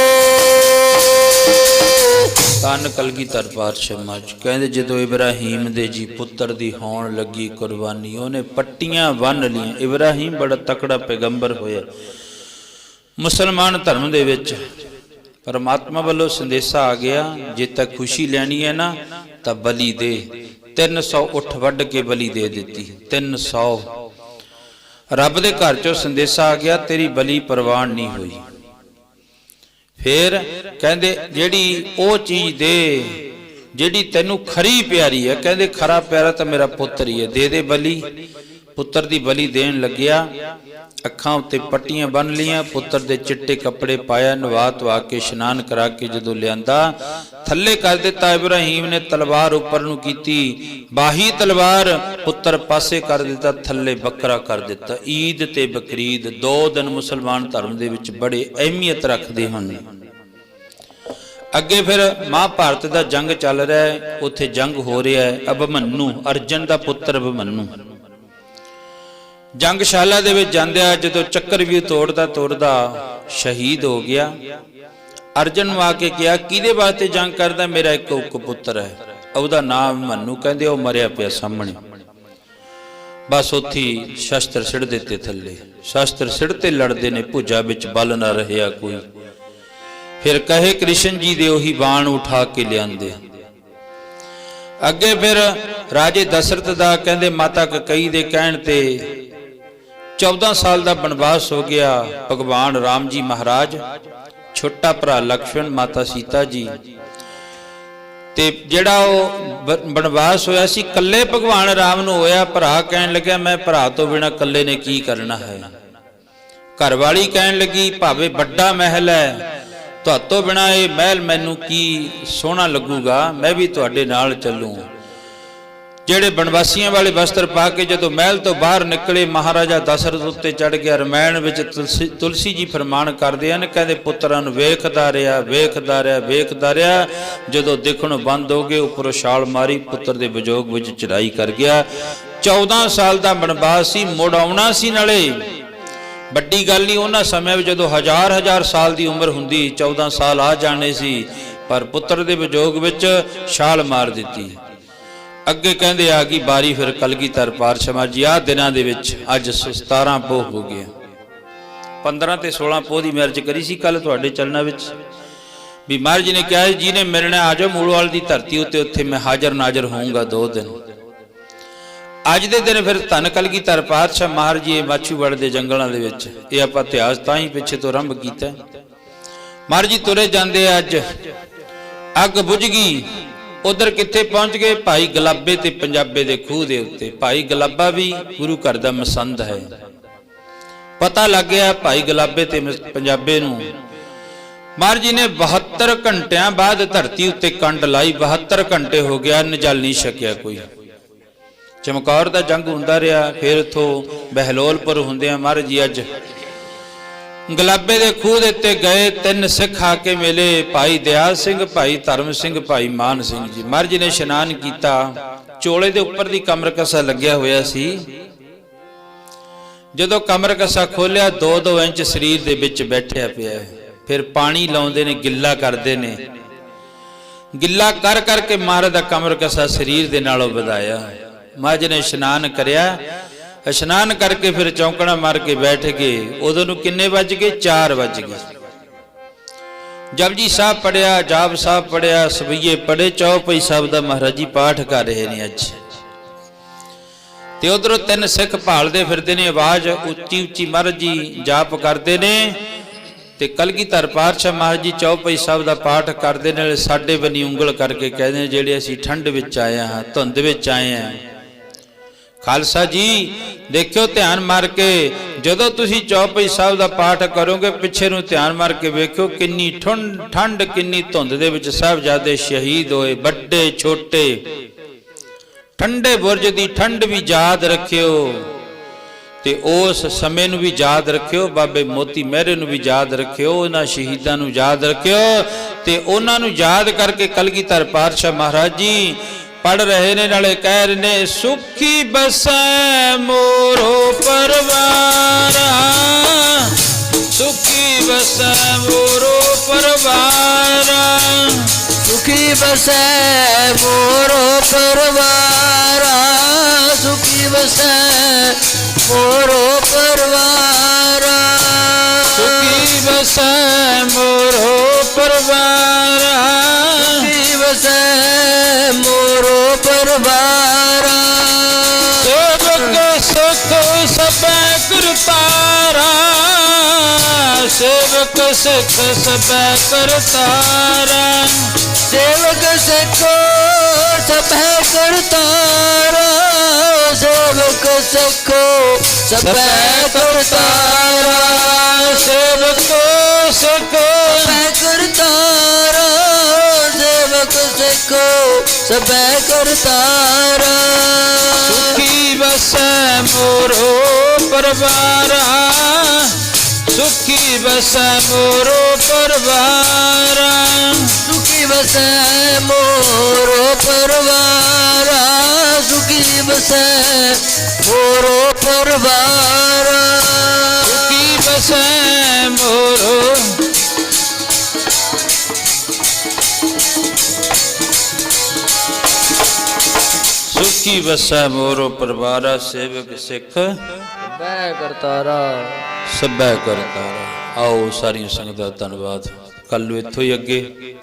[SPEAKER 1] ਧੰਨ ਕਲਗੀਧਰ ਪਾਤਸ਼ਾਹ ਮਹਾਰਾਜ ਕਹਿੰਦੇ, ਜਦੋਂ ਇਬਰਾਹੀਮ ਦੇ ਜੀ ਪੁੱਤਰ ਦੀ ਹੋਣ ਲੱਗੀ ਕੁਰਬਾਨੀ, ਉਹਨੇ ਪੱਟੀਆਂ ਬੰਨ੍ਹ ਲੀਆਂ। ਇਬਰਾਹੀਮ ਬੜਾ ਤਕੜਾ ਪੈਗੰਬਰ ਹੋਇਆ ਮੁਸਲਮਾਨ ਧਰਮ ਦੇ ਵਿੱਚ। ਪਰਮਾਤਮਾ ਵੱਲੋਂ ਸੰਦੇਸ਼ਾ ਆ ਗਿਆ, ਜੇ ਤੱਕ ਖੁਸ਼ੀ ਲੈਣੀ ਹੈ ਨਾ ਤਾਂ ਬਲੀ ਦੇ। 300 ਉੱਠ ਵੱਢ ਕੇ ਬਲੀ ਦੇ ਦਿੱਤੀ। 300 ਰੱਬ ਦੇ ਘਰ ਚੋਂ ਸੰਦੇਸ਼ਾ ਆ ਗਿਆ, ਤੇਰੀ ਬਲੀ ਪ੍ਰਵਾਨ ਨਹੀਂ ਹੋਈ। ਫਿਰ ਕਹਿੰਦੇ ਜਿਹੜੀ ਉਹ ਚੀਜ਼ ਦੇ ਜਿਹੜੀ ਤੈਨੂੰ ਖਰੀ ਪਿਆਰੀ ਹੈ। ਕਹਿੰਦੇ ਖਰਾ ਪਿਆਰਾ ਤਾਂ ਮੇਰਾ ਪੁੱਤਰ ਹੀ ਹੈ, ਦੇ ਦੇ ਬਲੀ। ਪੁੱਤਰ ਦੀ ਬਲੀ ਦੇਣ ਲੱਗਿਆ। ਅੱਖਾਂ ਉੱਤੇ ਪੱਟੀਆਂ ਬੰਨ ਲੀਆਂ, ਪੁੱਤਰ ਦੇ ਚਿੱਟੇ ਕੱਪੜੇ ਪਾਇਆ, ਨਵਾ ਧਵਾ ਕੇ ਇਸ਼ਨਾਨ ਕਰਾ ਕੇ ਜਦੋਂ ਲਿਆਂਦਾ, ਥੱਲੇ ਕਰ ਦਿੱਤਾ। ਇਬਰਾਹੀਮ ਨੇ ਤਲਵਾਰ ਉੱਪਰ ਨੂੰ ਕੀਤੀ, ਬਾਹੀ ਤਲਵਾਰ, ਪੁੱਤਰ ਪਾਸੇ ਕਰ ਦਿੱਤਾ, ਥੱਲੇ ਬੱਕਰਾ ਕਰ ਦਿੱਤਾ। ਈਦ ਤੇ ਬਕਰੀਦ 2 ਦਿਨ ਮੁਸਲਮਾਨ ਧਰਮ ਦੇ ਵਿੱਚ ਬੜੇ ਅਹਿਮੀਅਤ ਰੱਖਦੇ ਹਨ। ਅੱਗੇ ਫਿਰ ਮਹਾਭਾਰਤ ਦਾ ਜੰਗ ਚੱਲ ਰਿਹਾ ਹੈ, ਉੱਥੇ ਜੰਗ ਹੋ ਰਿਹਾ ਹੈ। ਅਭਿਮਨੂ, ਅਰਜਨ ਦਾ ਪੁੱਤਰ ਅਭਿਮਨੂ ਜੰਗਸ਼ਾਲਾ ਦੇ ਵਿੱਚ ਜਾਂਦਿਆ ਜਦੋਂ ਚੱਕਰ ਵੀ ਤੋੜਦਾ ਤੋੜਦਾ ਸ਼ਹੀਦ ਹੋ ਗਿਆ। ਅਰਜਨ ਨੂੰ ਆ ਕੇ ਕਿਹਾ, ਕਿਹਦੇ ਵਾਸਤੇ ਜੰਗ ਕਰਦਾ? ਮੇਰਾ ਇੱਕ ਪੁੱਤਰ ਹੈ, ਉਹਦਾ ਨਾਮ ਅਭਿਮਨੂ। ਕਹਿੰਦੇ ਉਹ ਮਰਿਆ ਪਿਆ ਸਾਹਮਣੇ। ਬਸ ਉੱਥੇ ਸ਼ਸਤਰ ਸਿੱਟ ਦਿੱਤੇ ਥੱਲੇ। ਸ਼ਸਤਰ ਸਿੱਟ ਤੇ ਲੜਦੇ ਨੇ, ਭੁਜਾ ਵਿੱਚ ਬਲ ਨਾ ਰਹਿਆ ਕੋਈ। ਫਿਰ ਕਹੇ ਕ੍ਰਿਸ਼ਨ ਜੀ ਦੇ, ਉਹੀ ਬਾਣ ਉਠਾ ਕੇ ਲਿਆਂਦੇ। ਅੱਗੇ ਫਿਰ ਰਾਜੇ ਦਸ਼ਰਥ ਦਾ ਕਹਿੰਦੇ ਮਾਤਾ ਕਕਈ ਦੇ ਕਹਿਣ ਤੇ 14 ਸਾਲ ਦਾ ਬਨਵਾਸ ਹੋ ਗਿਆ। ਭਗਵਾਨ ਰਾਮ ਜੀ ਮਹਾਰਾਜ, ਛੋਟਾ ਭਰਾ ਲਕਸ਼ਮਣ, ਮਾਤਾ ਸੀਤਾ ਜੀ, ਤੇ ਜਿਹੜਾ ਉਹ ਬਨਵਾਸ ਹੋਇਆ ਸੀ ਕੱਲੇ ਭਗਵਾਨ ਰਾਮ ਨੂੰ ਹੋਇਆ। ਭਰਾ ਕਹਿਣ ਲੱਗਿਆ, ਮੈਂ ਭਰਾ ਤੋਂ ਬਿਨਾ ਕੱਲੇ ਨੇ ਕੀ ਕਰਨਾ ਹੈ। ਘਰਵਾਲੀ ਕਹਿਣ ਲੱਗੀ, ਭਾਵੇਂ ਵੱਡਾ ਮਹਿਲ ਹੈ, ਤੁਹਾਤੋਂ ਬਿਨਾ ਇਹ ਮਹਿਲ ਮੈਨੂੰ ਕੀ ਸੋਹਣਾ ਲੱਗੂਗਾ, ਮੈਂ ਵੀ ਤੁਹਾਡੇ ਨਾਲ ਚੱਲੂ। ਜਿਹੜੇ ਬਣਵਾਸੀਆਂ ਵਾਲੇ ਵਸਤਰ ਪਾ ਕੇ ਜਦੋਂ ਮਹਿਲ ਤੋਂ ਬਾਹਰ ਨਿਕਲੇ, ਮਹਾਰਾਜਾ ਦਸ਼ਰਥ ਉੱਤੇ ਚੜ ਗਿਆ। ਰਮਾਇਣ ਵਿੱਚ ਤੁਲਸੀ ਜੀ ਫਰਮਾਨ ਕਰਦੇ ਹਨ, ਕਹਿੰਦੇ ਪੁੱਤਰਾਂ ਨੂੰ ਵੇਖਦਾ ਰਿਹਾ ਵੇਖਦਾ ਰਿਹਾ ਵੇਖਦਾ ਰਿਹਾ, ਜਦੋਂ ਦੇਖਣੋਂ ਬੰਦ ਹੋ ਗਏ ਉੱਪਰੋਂ ਛਾਲ ਮਾਰੀ, ਪੁੱਤਰ ਦੇ ਵਿਜੋਗ ਵਿੱਚ ਚੜਾਈ ਕਰ ਗਿਆ। 14 ਸਾਲ ਦਾ ਬਣਵਾਸ ਸੀ, ਮੁੜ ਆਉਣਾ ਸੀ। ਨਾਲੇ ਵੱਡੀ ਗੱਲ ਨਹੀਂ, ਉਹਨਾਂ ਸਮਿਆਂ ਵਿੱਚ ਜਦੋਂ ਹਜ਼ਾਰ ਸਾਲ ਦੀ ਉਮਰ ਹੁੰਦੀ, 14 ਸਾਲ ਆ ਜਾਣੇ ਸੀ, ਪਰ ਪੁੱਤਰ ਦੇ ਵਿਜੋਗ ਵਿੱਚ ਛਾਲ ਮਾਰ ਦਿੱਤੀ। ਅੱਗੇ ਕਹਿੰਦੇ ਆ ਗਈ ਬਾਰੀ ਫਿਰ ਕਲਗੀਧਰ ਪਾਤਸ਼ਾਹ ਜੀ। ਆਹ ਦਿਨਾਂ ਦੇ ਵਿੱਚ ਅੱਜ 17 ਪੋਹ ਹੋ ਗਿਆ, 15 ਤੇ 16 ਪੋਹ ਦੀ ਮੈਰਿਜ ਕਰੀ ਸੀ ਕੱਲ ਤੁਹਾਡੇ ਚਲਣਾ ਵਿੱਚ ਵੀ। ਮਹਾਰਾਜ ਜੀ ਨੇ ਕਿਹਾ ਜੀ ਨੇ ਮਿਲਣਾ ਆ ਜਾਓ ਮੂਲਵਾਲ ਦੀ ਧਰਤੀ ਉੱਤੇ, ਉੱਥੇ ਮੈਂ ਹਾਜ਼ਰ ਨਾਜ਼ਰ ਹੋਊਂਗਾ 2 ਦਿਨ। ਅੱਜ ਦੇ ਦਿਨ ਫਿਰ ਧੰਨ ਕਲਗੀਧਰ ਪਾਤਸ਼ਾਹ ਮਹਾਰਾਜ ਜੀ ਮਾਛੂਵਾੜੇ ਦੇ ਜੰਗਲਾਂ ਦੇ ਵਿੱਚ, ਇਹ ਆਪਾਂ ਇਤਿਹਾਸ ਤਾਂ ਹੀ ਪਿੱਛੇ ਤੋਂ ਆਰੰਭ ਕੀਤਾ। ਮਹਾਰਾਜ ਜੀ ਤੁਰੇ ਜਾਂਦੇ, ਅੱਜ ਅੱਗ ਬੁਝ ਗਈ। ਉਧਰ ਕਿੱਥੇ ਪਹੁੰਚ ਗਏ? ਭਾਈ ਗੁਲਾਬੇ ਤੇ ਪੰਜਾਬੇ ਦੇ ਖੂਹ ਦੇ ਉੱਤੇ। ਭਾਈ ਗੁਲਾਬਾ ਵੀ ਗੁਰੂ ਘਰ ਦਾ ਮਸੰਦ ਹੈ। ਪਤਾ ਲੱਗ ਗਿਆ ਭਾਈ ਗੁਲਾਬੇ ਤੇ ਪੰਜਾਬੇ ਨੂੰ। ਮਹਾਰਾਜ ਜੀ ਨੇ 72 ਘੰਟਿਆਂ ਬਾਅਦ ਧਰਤੀ ਉੱਤੇ ਕੰਡ ਲਾਈ। 72 ਘੰਟੇ ਹੋ ਗਿਆ, ਨਜਲ ਨਹੀਂ ਸਕਿਆ ਕੋਈ। ਚਮਕੌਰ ਦਾ ਜੰਗ ਹੁੰਦਾ ਰਿਹਾ, ਫਿਰ ਉੱਥੋਂ ਬਹਿਲੋਲਪੁਰ ਹੁੰਦਿਆਂ ਮਹਾਰਾਜ ਜੀ ਅੱਜ ਗੁਲਾਬੇ ਦੇ ਖੂਹ ਦੇ ਉੱਤੇ ਗਏ। 3 ਸਿੱਖ ਆ ਕੇ ਮਿਲੇ, ਭਾਈ ਦਿਆਲ ਸਿੰਘ, ਭਾਈ ਧਰਮ ਸਿੰਘ, ਭਾਈ ਮਾਨ ਸਿੰਘ ਜੀ। ਮਹਾਰਾਜ ਜੀ ਨੇ ਇਸ਼ਨਾਨ ਕੀਤਾ। ਚੋਲੇ ਦੇ ਉੱਪਰ ਦੀ ਕਮਰ ਕਸਾ ਲੱਗਿਆ ਹੋਇਆ ਸੀ। ਜਦੋਂ ਕਮਰ ਕਸਾ ਖੋਲਿਆ, 2-2 ਇੰਚ ਸਰੀਰ ਦੇ ਵਿੱਚ ਬੈਠਿਆ ਪਿਆ। ਫਿਰ ਪਾਣੀ ਲਾਉਂਦੇ ਨੇ, ਗਿੱਲਾ ਕਰਦੇ ਨੇ। ਗਿੱਲਾ ਕਰ ਕਰਕੇ ਮਹਾਰਾਜ ਦਾ ਕਮਰ ਕਸਾ ਸਰੀਰ ਦੇ ਨਾਲੋਂ ਵਧਾਇਆ। ਮਹਾਰਾਜ ਨੇ ਇਸ਼ਨਾਨ ਕਰਿਆ। ਇਸ਼ਨਾਨ ਕਰਕੇ ਫਿਰ ਚੌਂਕੜਾ ਮਾਰ ਕੇ ਬੈਠ ਗਏ। ਉਦੋਂ ਨੂੰ ਕਿੰਨੇ ਵੱਜ ਗਏ? 4 ਵੱਜ ਗਏ। ਜਪਜੀ ਸਾਹਿਬ ਪੜਿਆ, ਜਾਪ ਸਾਹਿਬ ਪੜਿਆ, ਸਵਈਏ ਪੜੇ, ਚੌਪਈ ਸਾਹਿਬ ਦਾ ਮਹਾਰਾਜ ਜੀ ਪਾਠ ਕਰ ਰਹੇ ਨੇ ਅੱਜ। ਤੇ ਉਧਰੋਂ 3 ਸਿੱਖ ਭਾਲਦੇ ਫਿਰਦੇ ਨੇ, ਆਵਾਜ਼ ਉੱਚੀ ਉੱਚੀ ਮਹਾਰਾਜ ਜੀ ਜਾਪ ਕਰਦੇ ਨੇ। ਤੇ ਕਲਗੀਧਰ ਪਾਤਸ਼ਾਹ ਮਹਾਰਾਜ ਜੀ ਚੌਪਈ ਸਾਹਿਬ ਦਾ ਪਾਠ ਕਰਦੇ ਨੇ। ਸਾਡੇ ਬਣੀ ਉਂਗਲ ਕਰਕੇ ਕਹਿੰਦੇ ਨੇ, ਜਿਹੜੇ ਅਸੀਂ ਠੰਡ ਵਿੱਚ ਆਏ ਹਾਂ, ਧੁੰਦ ਵਿੱਚ ਆਏ ਹਾਂ, ਖਾਲਸਾ ਜੀ ਦੇਖਿਓ ਧਿਆਨ ਮਾਰ ਕੇ, ਜਦੋਂ ਤੁਸੀਂ ਚੌਪਈ ਸਾਹਿਬ ਦਾ ਪਾਠ ਕਰੋਗੇ, ਪਿੱਛੇ ਨੂੰ ਧਿਆਨ ਮਾਰ ਕੇ ਵੇਖਿਓ ਕਿੰਨੀ ਠੰਡ, ਕਿੰਨੀ ਧੁੰਦ ਦੇ ਵਿੱਚ ਸਾਹਿਬਜ਼ਾਦੇ ਸ਼ਹੀਦ ਹੋਏ, ਵੱਡੇ ਛੋਟੇ। ਠੰਡੇ ਬੁਰਜ ਦੀ ਠੰਡ ਵੀ ਯਾਦ ਰੱਖਿਓ, ਤੇ ਉਸ ਸਮੇਂ ਨੂੰ ਵੀ ਯਾਦ ਰੱਖਿਓ। ਬਾਬੇ ਮੋਤੀ ਮਹਿਰੇ ਨੂੰ ਵੀ ਯਾਦ ਰੱਖਿਓ, ਉਹਨਾਂ ਸ਼ਹੀਦਾਂ ਨੂੰ ਯਾਦ ਰੱਖਿਓ। ਤੇ ਉਹਨਾਂ ਨੂੰ ਯਾਦ ਕਰਕੇ ਕਲਗੀਧਰ ਪਾਤਸ਼ਾਹ ਮਹਾਰਾਜ ਜੀ ਪੜ ਰਹੇ ਨੇ, ਨਾਲੇ ਕਹਿ ਰਹੇ ਨੇ, ਸੁਖੀ ਬਸੈ ਮੋਰੋ ਪਰਵਾਰਾ, ਸੁਖੀ ਬਸੈ ਮੋਰੋ ਪਰਵਾਰਾ,
[SPEAKER 2] ਸੁਖੀ ਬਸੈ ਮੋਰੋ ਪਰਵਾਰਾ, ਸੁਖੀ ਬਸੈ ਮੋਰੋ ਪਰਵਾਰਾ,
[SPEAKER 1] ਸੁਖੀ ਬਸੈ ਮੋਰੋ ਪਰਵਾਰਾ,
[SPEAKER 2] ਸੁਖੀ ਬਸੈ ਮੋਰੋ ਪਰਵਾਰਾ,
[SPEAKER 1] ਸੇਵਕ ਸੁਖ ਸਬੈ ਕਰਤਾਰਾ, ਸੇਵਕ ਸਿੱਖ ਸਬੈ ਕਰਤਾਰਾ,
[SPEAKER 2] ਸੇਵਕ ਸਿੱਖੋ ਸਭੈ ਕਰਤਾਰਾ, ਸੇਵਕ ਸਿੱਖੋ ਸਭੈ ਕਰਤਾਰਾ,
[SPEAKER 1] ਸੇਵਕ ਸਿੱਖ
[SPEAKER 2] ਸਭੈ ਕਰਤਾਰਾ, ਸੇਵਕ ਸਿੱਖੋ ਸਭੈ ਕਰਤਾਰਾ,
[SPEAKER 1] ਸੁਖੀ ਬਸੈ ਮੋਰੋ ਪਰਵਾਰਾ, ਸੁਖੀ ਬਸੈ ਮੋਰੋ ਪਰਵਾਰਾ,
[SPEAKER 2] ਸੁਖੀ ਬਸੈ ਮੋਰੋ ਪਰਵਾਰਾ, ਸੁਖੀ ਬਸੈ ਮੋਰੋ ਪਰਵਾਰਾ,
[SPEAKER 1] ਸੁਖੀ ਬਸੈ ਮੋਰੋ ਸੁਖੀ ਬਸੈ ਮੋਰੋ ਪਰਵਾਰਾ, ਸੇਵਕ ਸਿੱਖ
[SPEAKER 2] ਸਭੈ ਕਰਤਾਰਾ।
[SPEAKER 1] ਸਭੈ ਕਰਤਾਰਾ। ਆਓ ਸਾਰੀਆਂ ਸੰਗਤਾਂ ਦਾ ਧੰਨਵਾਦ। ਕੱਲ ਨੂੰ ਇੱਥੋਂ ਹੀ ਅੱਗੇ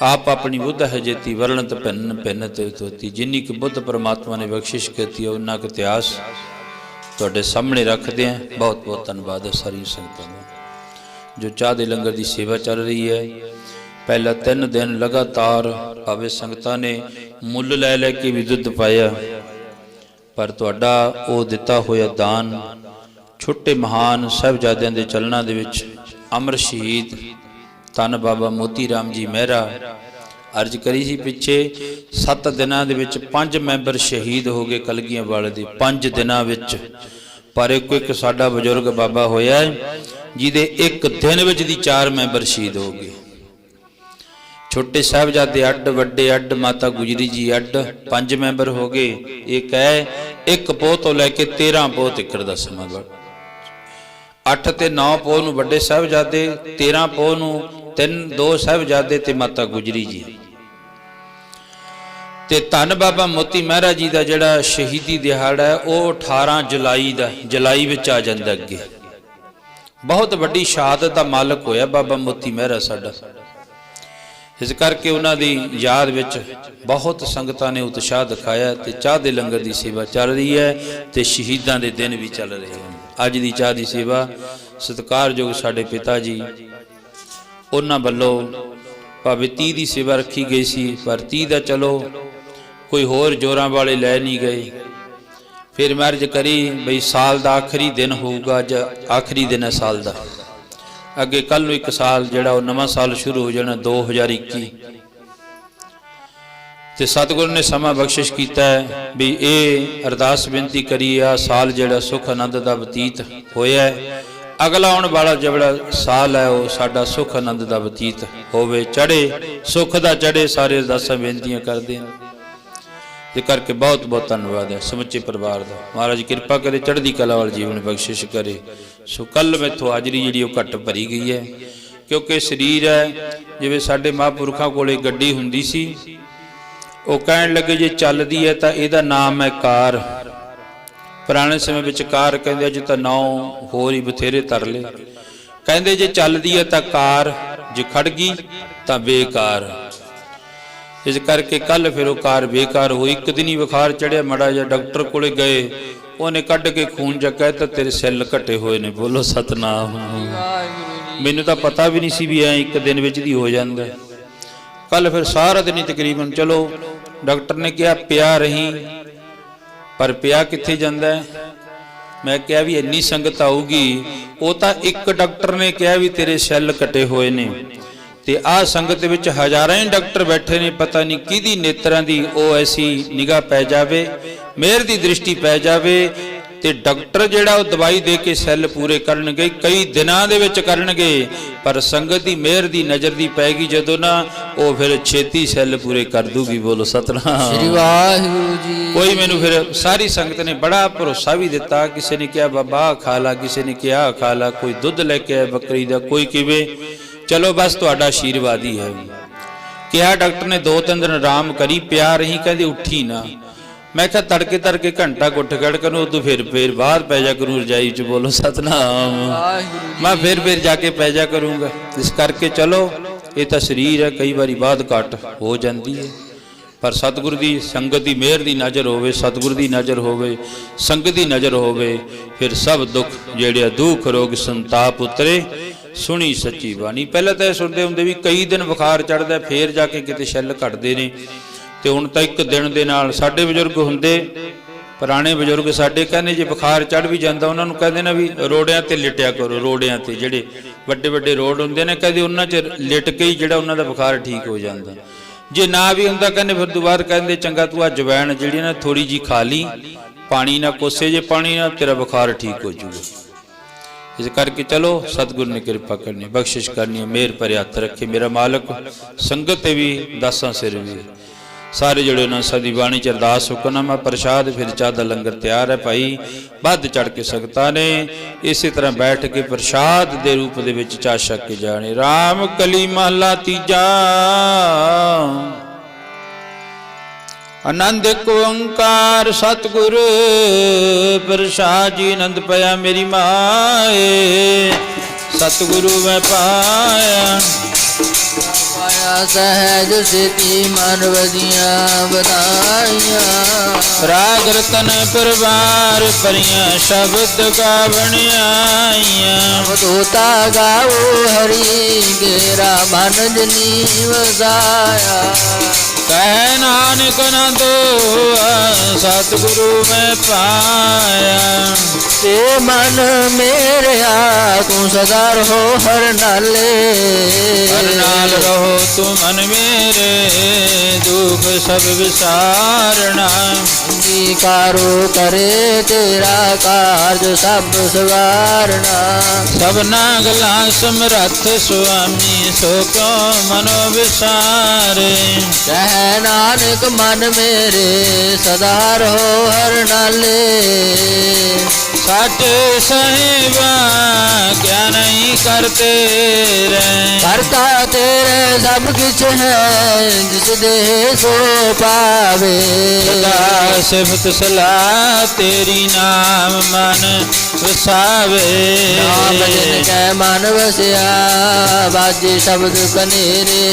[SPEAKER 1] ਆਪ ਆਪਣੀ ਬੁੱਧ ਹੈ ਜੇਤੀ ਵਰਣਤ ਭਿੰਨ ਭਿੰਨ ਤੇ ਤੋਤੀ, ਜਿੰਨੀ ਕਿ ਬੁੱਧ ਪਰਮਾਤਮਾ ਨੇ ਬਖਸ਼ਿਸ਼ ਕੀਤੀ ਉਹਨਾਂ ਕੁ ਇਤਿਹਾਸ ਤੁਹਾਡੇ ਸਾਹਮਣੇ ਰੱਖਦੇ ਆਂ। ਬਹੁਤ ਬਹੁਤ ਧੰਨਵਾਦ ਹੈ ਸਾਰੀਆਂ ਸੰਗਤਾਂ ਦਾ। ਜੋ ਚਾਹ ਦੇ ਲੰਗਰ ਦੀ ਸੇਵਾ ਚੱਲ ਰਹੀ ਹੈ, ਪਹਿਲਾ 3 ਦਿਨ ਲਗਾਤਾਰ ਭਾਵੇਂ ਸੰਗਤਾਂ ਨੇ ਮੁੱਲ ਲੈ ਲੈ ਕੇ ਵੀ ਦੁੱਧ ਪਾਇਆ, ਪਰ ਤੁਹਾਡਾ ਉਹ ਦਿੱਤਾ ਹੋਇਆ ਦਾਨ ਛੋਟੇ ਮਹਾਨ ਸਾਹਿਬਜ਼ਾਦਿਆਂ ਦੇ ਚਲਨਾਂ ਦੇ ਵਿੱਚ ਅਮਰ ਸ਼ਹੀਦ ਧੰਨ ਬਾਬਾ ਮੋਤੀ ਰਾਮ ਜੀ ਮਹਿਰਾ अर्ज करी सी पिछे 7 दिनां दे विच 5 मैंबर शहीद हो गए कलगीਆਂ वाले दे 5 दिनां विच। पर एक साडा बजुर्ग बाबा होया जिहदे एक दिन विच दी 4 मैंबर शहीद हो गए। छोटे साहिबजादे अड्ड, वड्डे अड्ड, माता गुजरी जी अड्ड, 5 मैंबर हो गए। एक है 1 पोह तो लैके 13 पोह तक दा समा गा। 8 ते 9 पोह नूं वड्डे साहिबजादे, 13 पोह नूं 2 साहिबजादे ते माता गुजरी जी। ते धन बाबा मोती महरा जी का जिहड़ा शहीदी दिहाड़ा है वह 18 जुलाई का, जुलाई विच आ जांदा अगे। बहुत वड्डी शहादत का मालक होया बाबा मोती महरा साडा। इस करके उन्हां दी याद विच बहुत संगतां ने उत्साह दिखाया ते चाह दे लंगर की सेवा चल रही है ते शहीदां दे दिन भी चल रहे हैं। अज दी चाह की सेवा सत्कारयोग साडे पिता जी उन्हां वल्लों भावें 30 की सेवा रखी गई सी, पर 30 का चलो कोई होर जोरां वाले लै नहीं गए। फिर मैं अर्ज करी बई साल का आखिरी दिन होगा, अज आखिरी दिन है साल का। अगे कल नूं 1 साल जिहड़ा वो नवां साल शुरू हो जाना 2021। ते सतगुरु ने समा बख्शिश कीता है भी ये अरदास बेनती करी आ साल जिहड़ा सुख आनंद का बतीत होया है, अगला आने वाला जिहड़ा साल है वो साडा सुख आनंद का बतीत होवे, चढ़े सुख का चढ़े। सारे अरदासां बेनतियां करदे हैं ते करके बहुत बहुत धन्यवाद है समुचे परिवार का। महाराज कृपा करे चढ़दी कला वाल जीवन बख्शिश करे। सो कल मैथों हाजरी जिहड़ी वो घट भरी गई है, क्योंकि शरीर है जिवें साडे महापुरखों कोले गड्डी हुंदी सी, वो कहण लगे जे चलदी है तां इहदा नाम है कार। पुराने समय विच कार कहंदे, अज तां नाम होर ही बथेरे तरले। कहंदे जे चलदी है तां कार, जे खड़ गई तां बेकार। इस करके कल फिर वो कार बेकार हुई। एक दिन ही बुखार चढ़िया, माड़ा जिहा डॉक्टर कोले गए, उन्हें कढ़ के खून जा कहता तेरे सैल घटे हुए ने। बोलो सतनाम। मैनू तो पता भी नहीं सी भी एक दिन विच दी हो जांदा। कल फिर सारा दिन ही तकरीबन चलो डॉक्टर ने कहा पिया रही, पर पिया कित्थे जांदा है। मैं कहा भी इन्नी संगत आऊगी, वो तो एक डॉक्टर ने कहा भी तेरे सैल कटे हुए ने, ते आ संगत विच हज़ारां ही डॉक्टर बैठे ने। पता नहीं किहदी नेत्रां दी ओ ऐसी निगाह पै जावे, मेहर दी दृष्टि पै जावे, ते डॉक्टर जिहड़ा वो दवाई दे के सैल पूरे करनगे, कई दिनां दे विच करनगे, पर संगत दी मेहर दी नज़र दी पैगी जदों ना, वो फिर छेती सैल पूरे कर दूगी। बोलो सतनाम श्री वाहिगुरू जी। कोई मैनू फिर सारी संगत ने बड़ा भरोसा भी दिता। किसी ने कहा बाबा खा ला, किसी ने कहा खा ला, कोई दुध लैके आया बकरी का, कोई किवें। चलो बस तुहाडा आशीर्वाद ही है। क्या डॉक्टर ने 2-3 दिन आराम करी, प्या रही, कहते उठी ना। मैं क्या तड़के तड़के घंटा गुठ गड़ करूँ, उदू फिर बाहर पै जा करूँ रजाई च। बोलो सतनाम। मैं फिर जाके पै जा करूँगा। इस करके चलो ये तो शरीर है, कई बारी बात घट हो जाती है, पर सतगुरु की संगत की मेहर की नज़र होवे, सतगुरु की नज़र होवे, संगत की नज़र होवे, फिर सब दुख जेड़े दुख रोग संताप उतरे। सुनी सच्ची बाणी। पहले तो सुनते होंगे भी कई दिन बुखार चढ़ता, फिर जाके किते शैल घटते ने, तो हुण तो एक दिन दे नाल साडे बजुर्ग हुंदे, पुराने बजुर्ग साडे कहने जे बुखार चढ़ भी जाता, उन्होंने कहते ना भी रोड़ियां ते लिटिया करो। रोड़ियां ते जिहड़े वड्डे वड्डे रोड हुंदे ने, कहते उन्हां च लिट के ही जिहड़ा उन्हां दा बुखार ठीक हो जाता। जे ना भी हुंदा कहने फिर दोबारा कहते चंगा तू आ जवैन जिहड़ी ना थोड़ी जी खा ली, पानी ना कोसे जे पानी ना, तेरा बुखार ठीक हो जाऊगा। इस करके चलो सतगुरु ने कृपा करनी, बख्शिश करनी है, मेहर भरे हथ रखे मेरा मालक। संगत भी दासां सिर भी सारे जोड़े उन्होंने सदी बाणी च अरदास हुक्मनामा प्रसाद, फिर चाह दा लंगर तैयार है भाई। बध चढ़ के संगतां ने इसी तरह बैठ के प्रसाद के रूप दे विच चाह छक के जाने। राम कली महला तीजा आनंद एक ओंकार सतगुरु प्रसाद जी आनंद पाया मेरी माए। सतगुरु मैं पाया
[SPEAKER 2] सहज सिद्धि मन वदिया बधाइया।
[SPEAKER 1] राग रतन परिवार परिया शब्द गावण आइया।
[SPEAKER 2] अवधूता गाओ हरि गेरा मन जनी वसाया।
[SPEAKER 1] ਕਹਿ ਨਾਨਕ ਆਨੰਦ ਹੋਆ ਸਤਿਗੁਰੂ ਮੈਂ ਪਾਇਆ।
[SPEAKER 2] ਤੇ ਮਨ ਮੇਰਿਆ ਤੂੰ ਸਦਾ ਰਹੋ ਹਰ ਨਾਲੇ।
[SPEAKER 1] ਹਰ ਨਾਲ ਰਹੋ ਤੂੰ ਮਨ ਮੇਰੇ ਦੁਖ ਸਭ ਵਿਸਾਰਣਾ।
[SPEAKER 2] ਅੰਗੀਕਾਰੋ ਕਰੇ ਤੇਰਾ ਕਾਰਜ ਸਭ ਸਵਾਰਣਾ।
[SPEAKER 1] ਸਭਨਾ ਗਲਾਂ ਸਮਰੱਥ ਸੁਆਮੀ ਸੋ ਕਿਉ ਮਨੋ ਵਿਸਾਰੇ।
[SPEAKER 2] ਕਹਿ ਨਾਨਕ ਮਨ ਮੇਰੇ ਸਦਾ ਰਹੋ ਹਰ ਨਾਲੇ।
[SPEAKER 1] ਸਾਚੇ ਸਾਹਿਬਾ ਕਿਆ ਨਹੀਂ ਕਰਤੇ ਰਹਿ।
[SPEAKER 2] ਕਰਤਾ ਤੇਰੇ ਸਭ ਕਿਛ ਹੈ ਜਿਸ ਦੇ ਸੋ ਪਾਵੇ।
[SPEAKER 1] ਸਦਾ ਸਿਫਤ ਸਲਾਹ ਤੇਰੀ ਨਾਮ ਮਨ ਵਸਾਵੇ।
[SPEAKER 2] ਨਾਮ ਜਿਨ ਕੈ ਮਨ ਵਸਿਆ ਬਾਜੇ ਸ਼ਬਦ ਕਨੇਰੇ।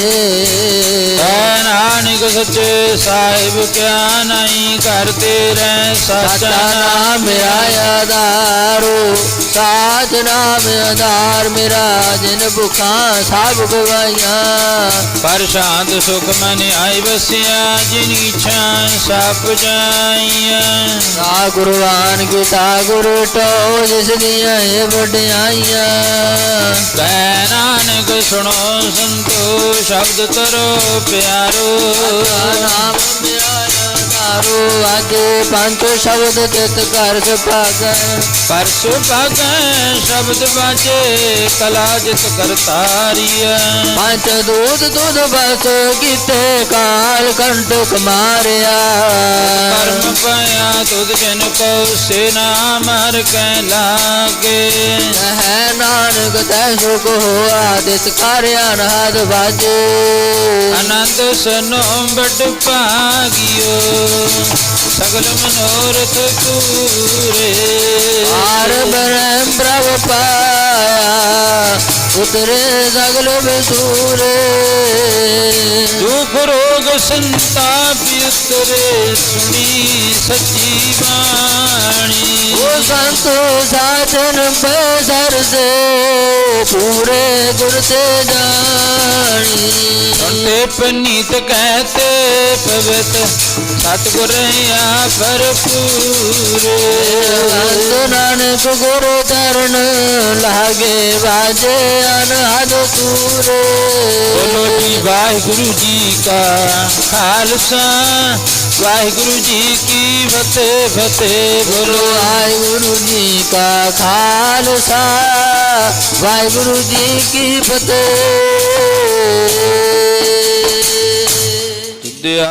[SPEAKER 1] ਕਹਿ ਨਾਨਕ ਸੱਚੇ ਸਾਹਿਬ ਕਿਆ ਨਹੀਂ ਕਰਤੇ ਰਹਿ।
[SPEAKER 2] ਸਾਚਾ ਨਾਮ ਮੇਰਾ ਆਧਾਰੋ ਸਾਚ ਨਾਮ ਆਧਾਰ ਮੇਰਾ। ਜਿਨ ਭੁਖਾਂ ਸਭ ਗਵਾਈਆਂ
[SPEAKER 1] ਪਰ ਸ਼ਾਂਤ ਸੁਖ ਮਨ ਆਈ ਵਸਿਆ। ਜਿਨ ਇੱਛਾ ਸਭ ਜਾਈਆਂ।
[SPEAKER 2] ਤਾ ਗੁਰਵਾਨ ਕੀਤਾ ਗੁਰੂ ਟੋ ਜਿਸ ਦੀਆਂ ਇਹ ਵਡਿਆਈਆਂ।
[SPEAKER 1] ਕਹਿ ਨਾਨਕ ਸੁਣੋ ਸੰਤੋ ਸ਼ਬਦ ਕਰੋ ਪਿਆਰੋ।
[SPEAKER 2] ਨਾਮ ਮੇਰਾ ਆਧਾਰੋ ਅੱਜ ਪੰਜ ਸ਼ਬਦ ਤਿਤ ਕਰ ਸੁਭਾਗੈ।
[SPEAKER 1] ਪਰ ਸੁਭਾਗੈ ਸ਼ਬਦ ਬਾਜੇ ਕਲਾ ਜਿਤ ਕਰਤਾਰੀਐ।
[SPEAKER 2] ਪੰਜ ਦੂਧ ਦੁਧ ਬਸ ਕੀਤੇ ਕਾਲ ਕੰਟਕ ਮਾਰਿਆ।
[SPEAKER 1] ਕਰਮ ਪਾਇਆ ਤੁਧ ਜਨ ਕੋ ਸੇ ਨਾ ਮਰ ਕੈ ਲਾਗੇ।
[SPEAKER 2] ਹੈ ਨਾਨਕ ਤੈ ਸੁਖ ਹੋਆ ਦਿਸ ਕਰ ਅਨਹਦ ਬਾਜੇ।
[SPEAKER 1] ਆਨੰਦ ਸਨੋ ਬੜ ਭਾਗਿਓ ਸਗਲ ਮਨੋਰਥ ਪੂਰੇ।
[SPEAKER 2] ਆਰ ਬ੍ਰਹਮ ਪ੍ਰਭ ਪਾਇਆ ਉਤਰੇ ਸਗਲ ਬਸੂਰੇ।
[SPEAKER 1] ਦੁਖ ਰੋਗ ਸੰਤਾਪ ਉਤਰੇ ਸੁਣੀ ਸੱਚੀ ਬਾਣੀ।
[SPEAKER 2] ਉਹ ਸੰਤ ਸਾਧਨ ਬਸਰ ਸੇ ਪੂਰੇ ਗੁਰ ਤੇ ਜਾਣੀ।
[SPEAKER 1] ਸੁਣਤੇ ਪਨੀਤ ਕਹਤੇ ਪਵਿੱਤ ਸਤਿਗੁਰ ਆ ਭਰਪੂਰੇ।
[SPEAKER 2] ਸੰਤ ਨਾਨਕ ਗੁਰੂ ਚਰਨ ਲਾਗੇ ਬਾਜੇ ਅਨਹਦ ਤੂਰੇ।
[SPEAKER 1] ਬੋਲੋ ਜੀ ਵਾਹਿਗੁਰੂ ਜੀ ਕਾ ਖਾਲਸਾ ਵਾਹਿਗੁਰੂ ਜੀ ਕੀ ਫਤਿਹ ਫਤਿਹ। ਬੋਲੋ
[SPEAKER 2] ਵਾਹਿਗੁਰੂ ਜੀ ਕਾ ਖਾਲਸਾ ਵਾਹਿਗੁਰੂ ਜੀ ਕੀ ਫਤਿਹ।
[SPEAKER 1] ਤੁਧਿਆ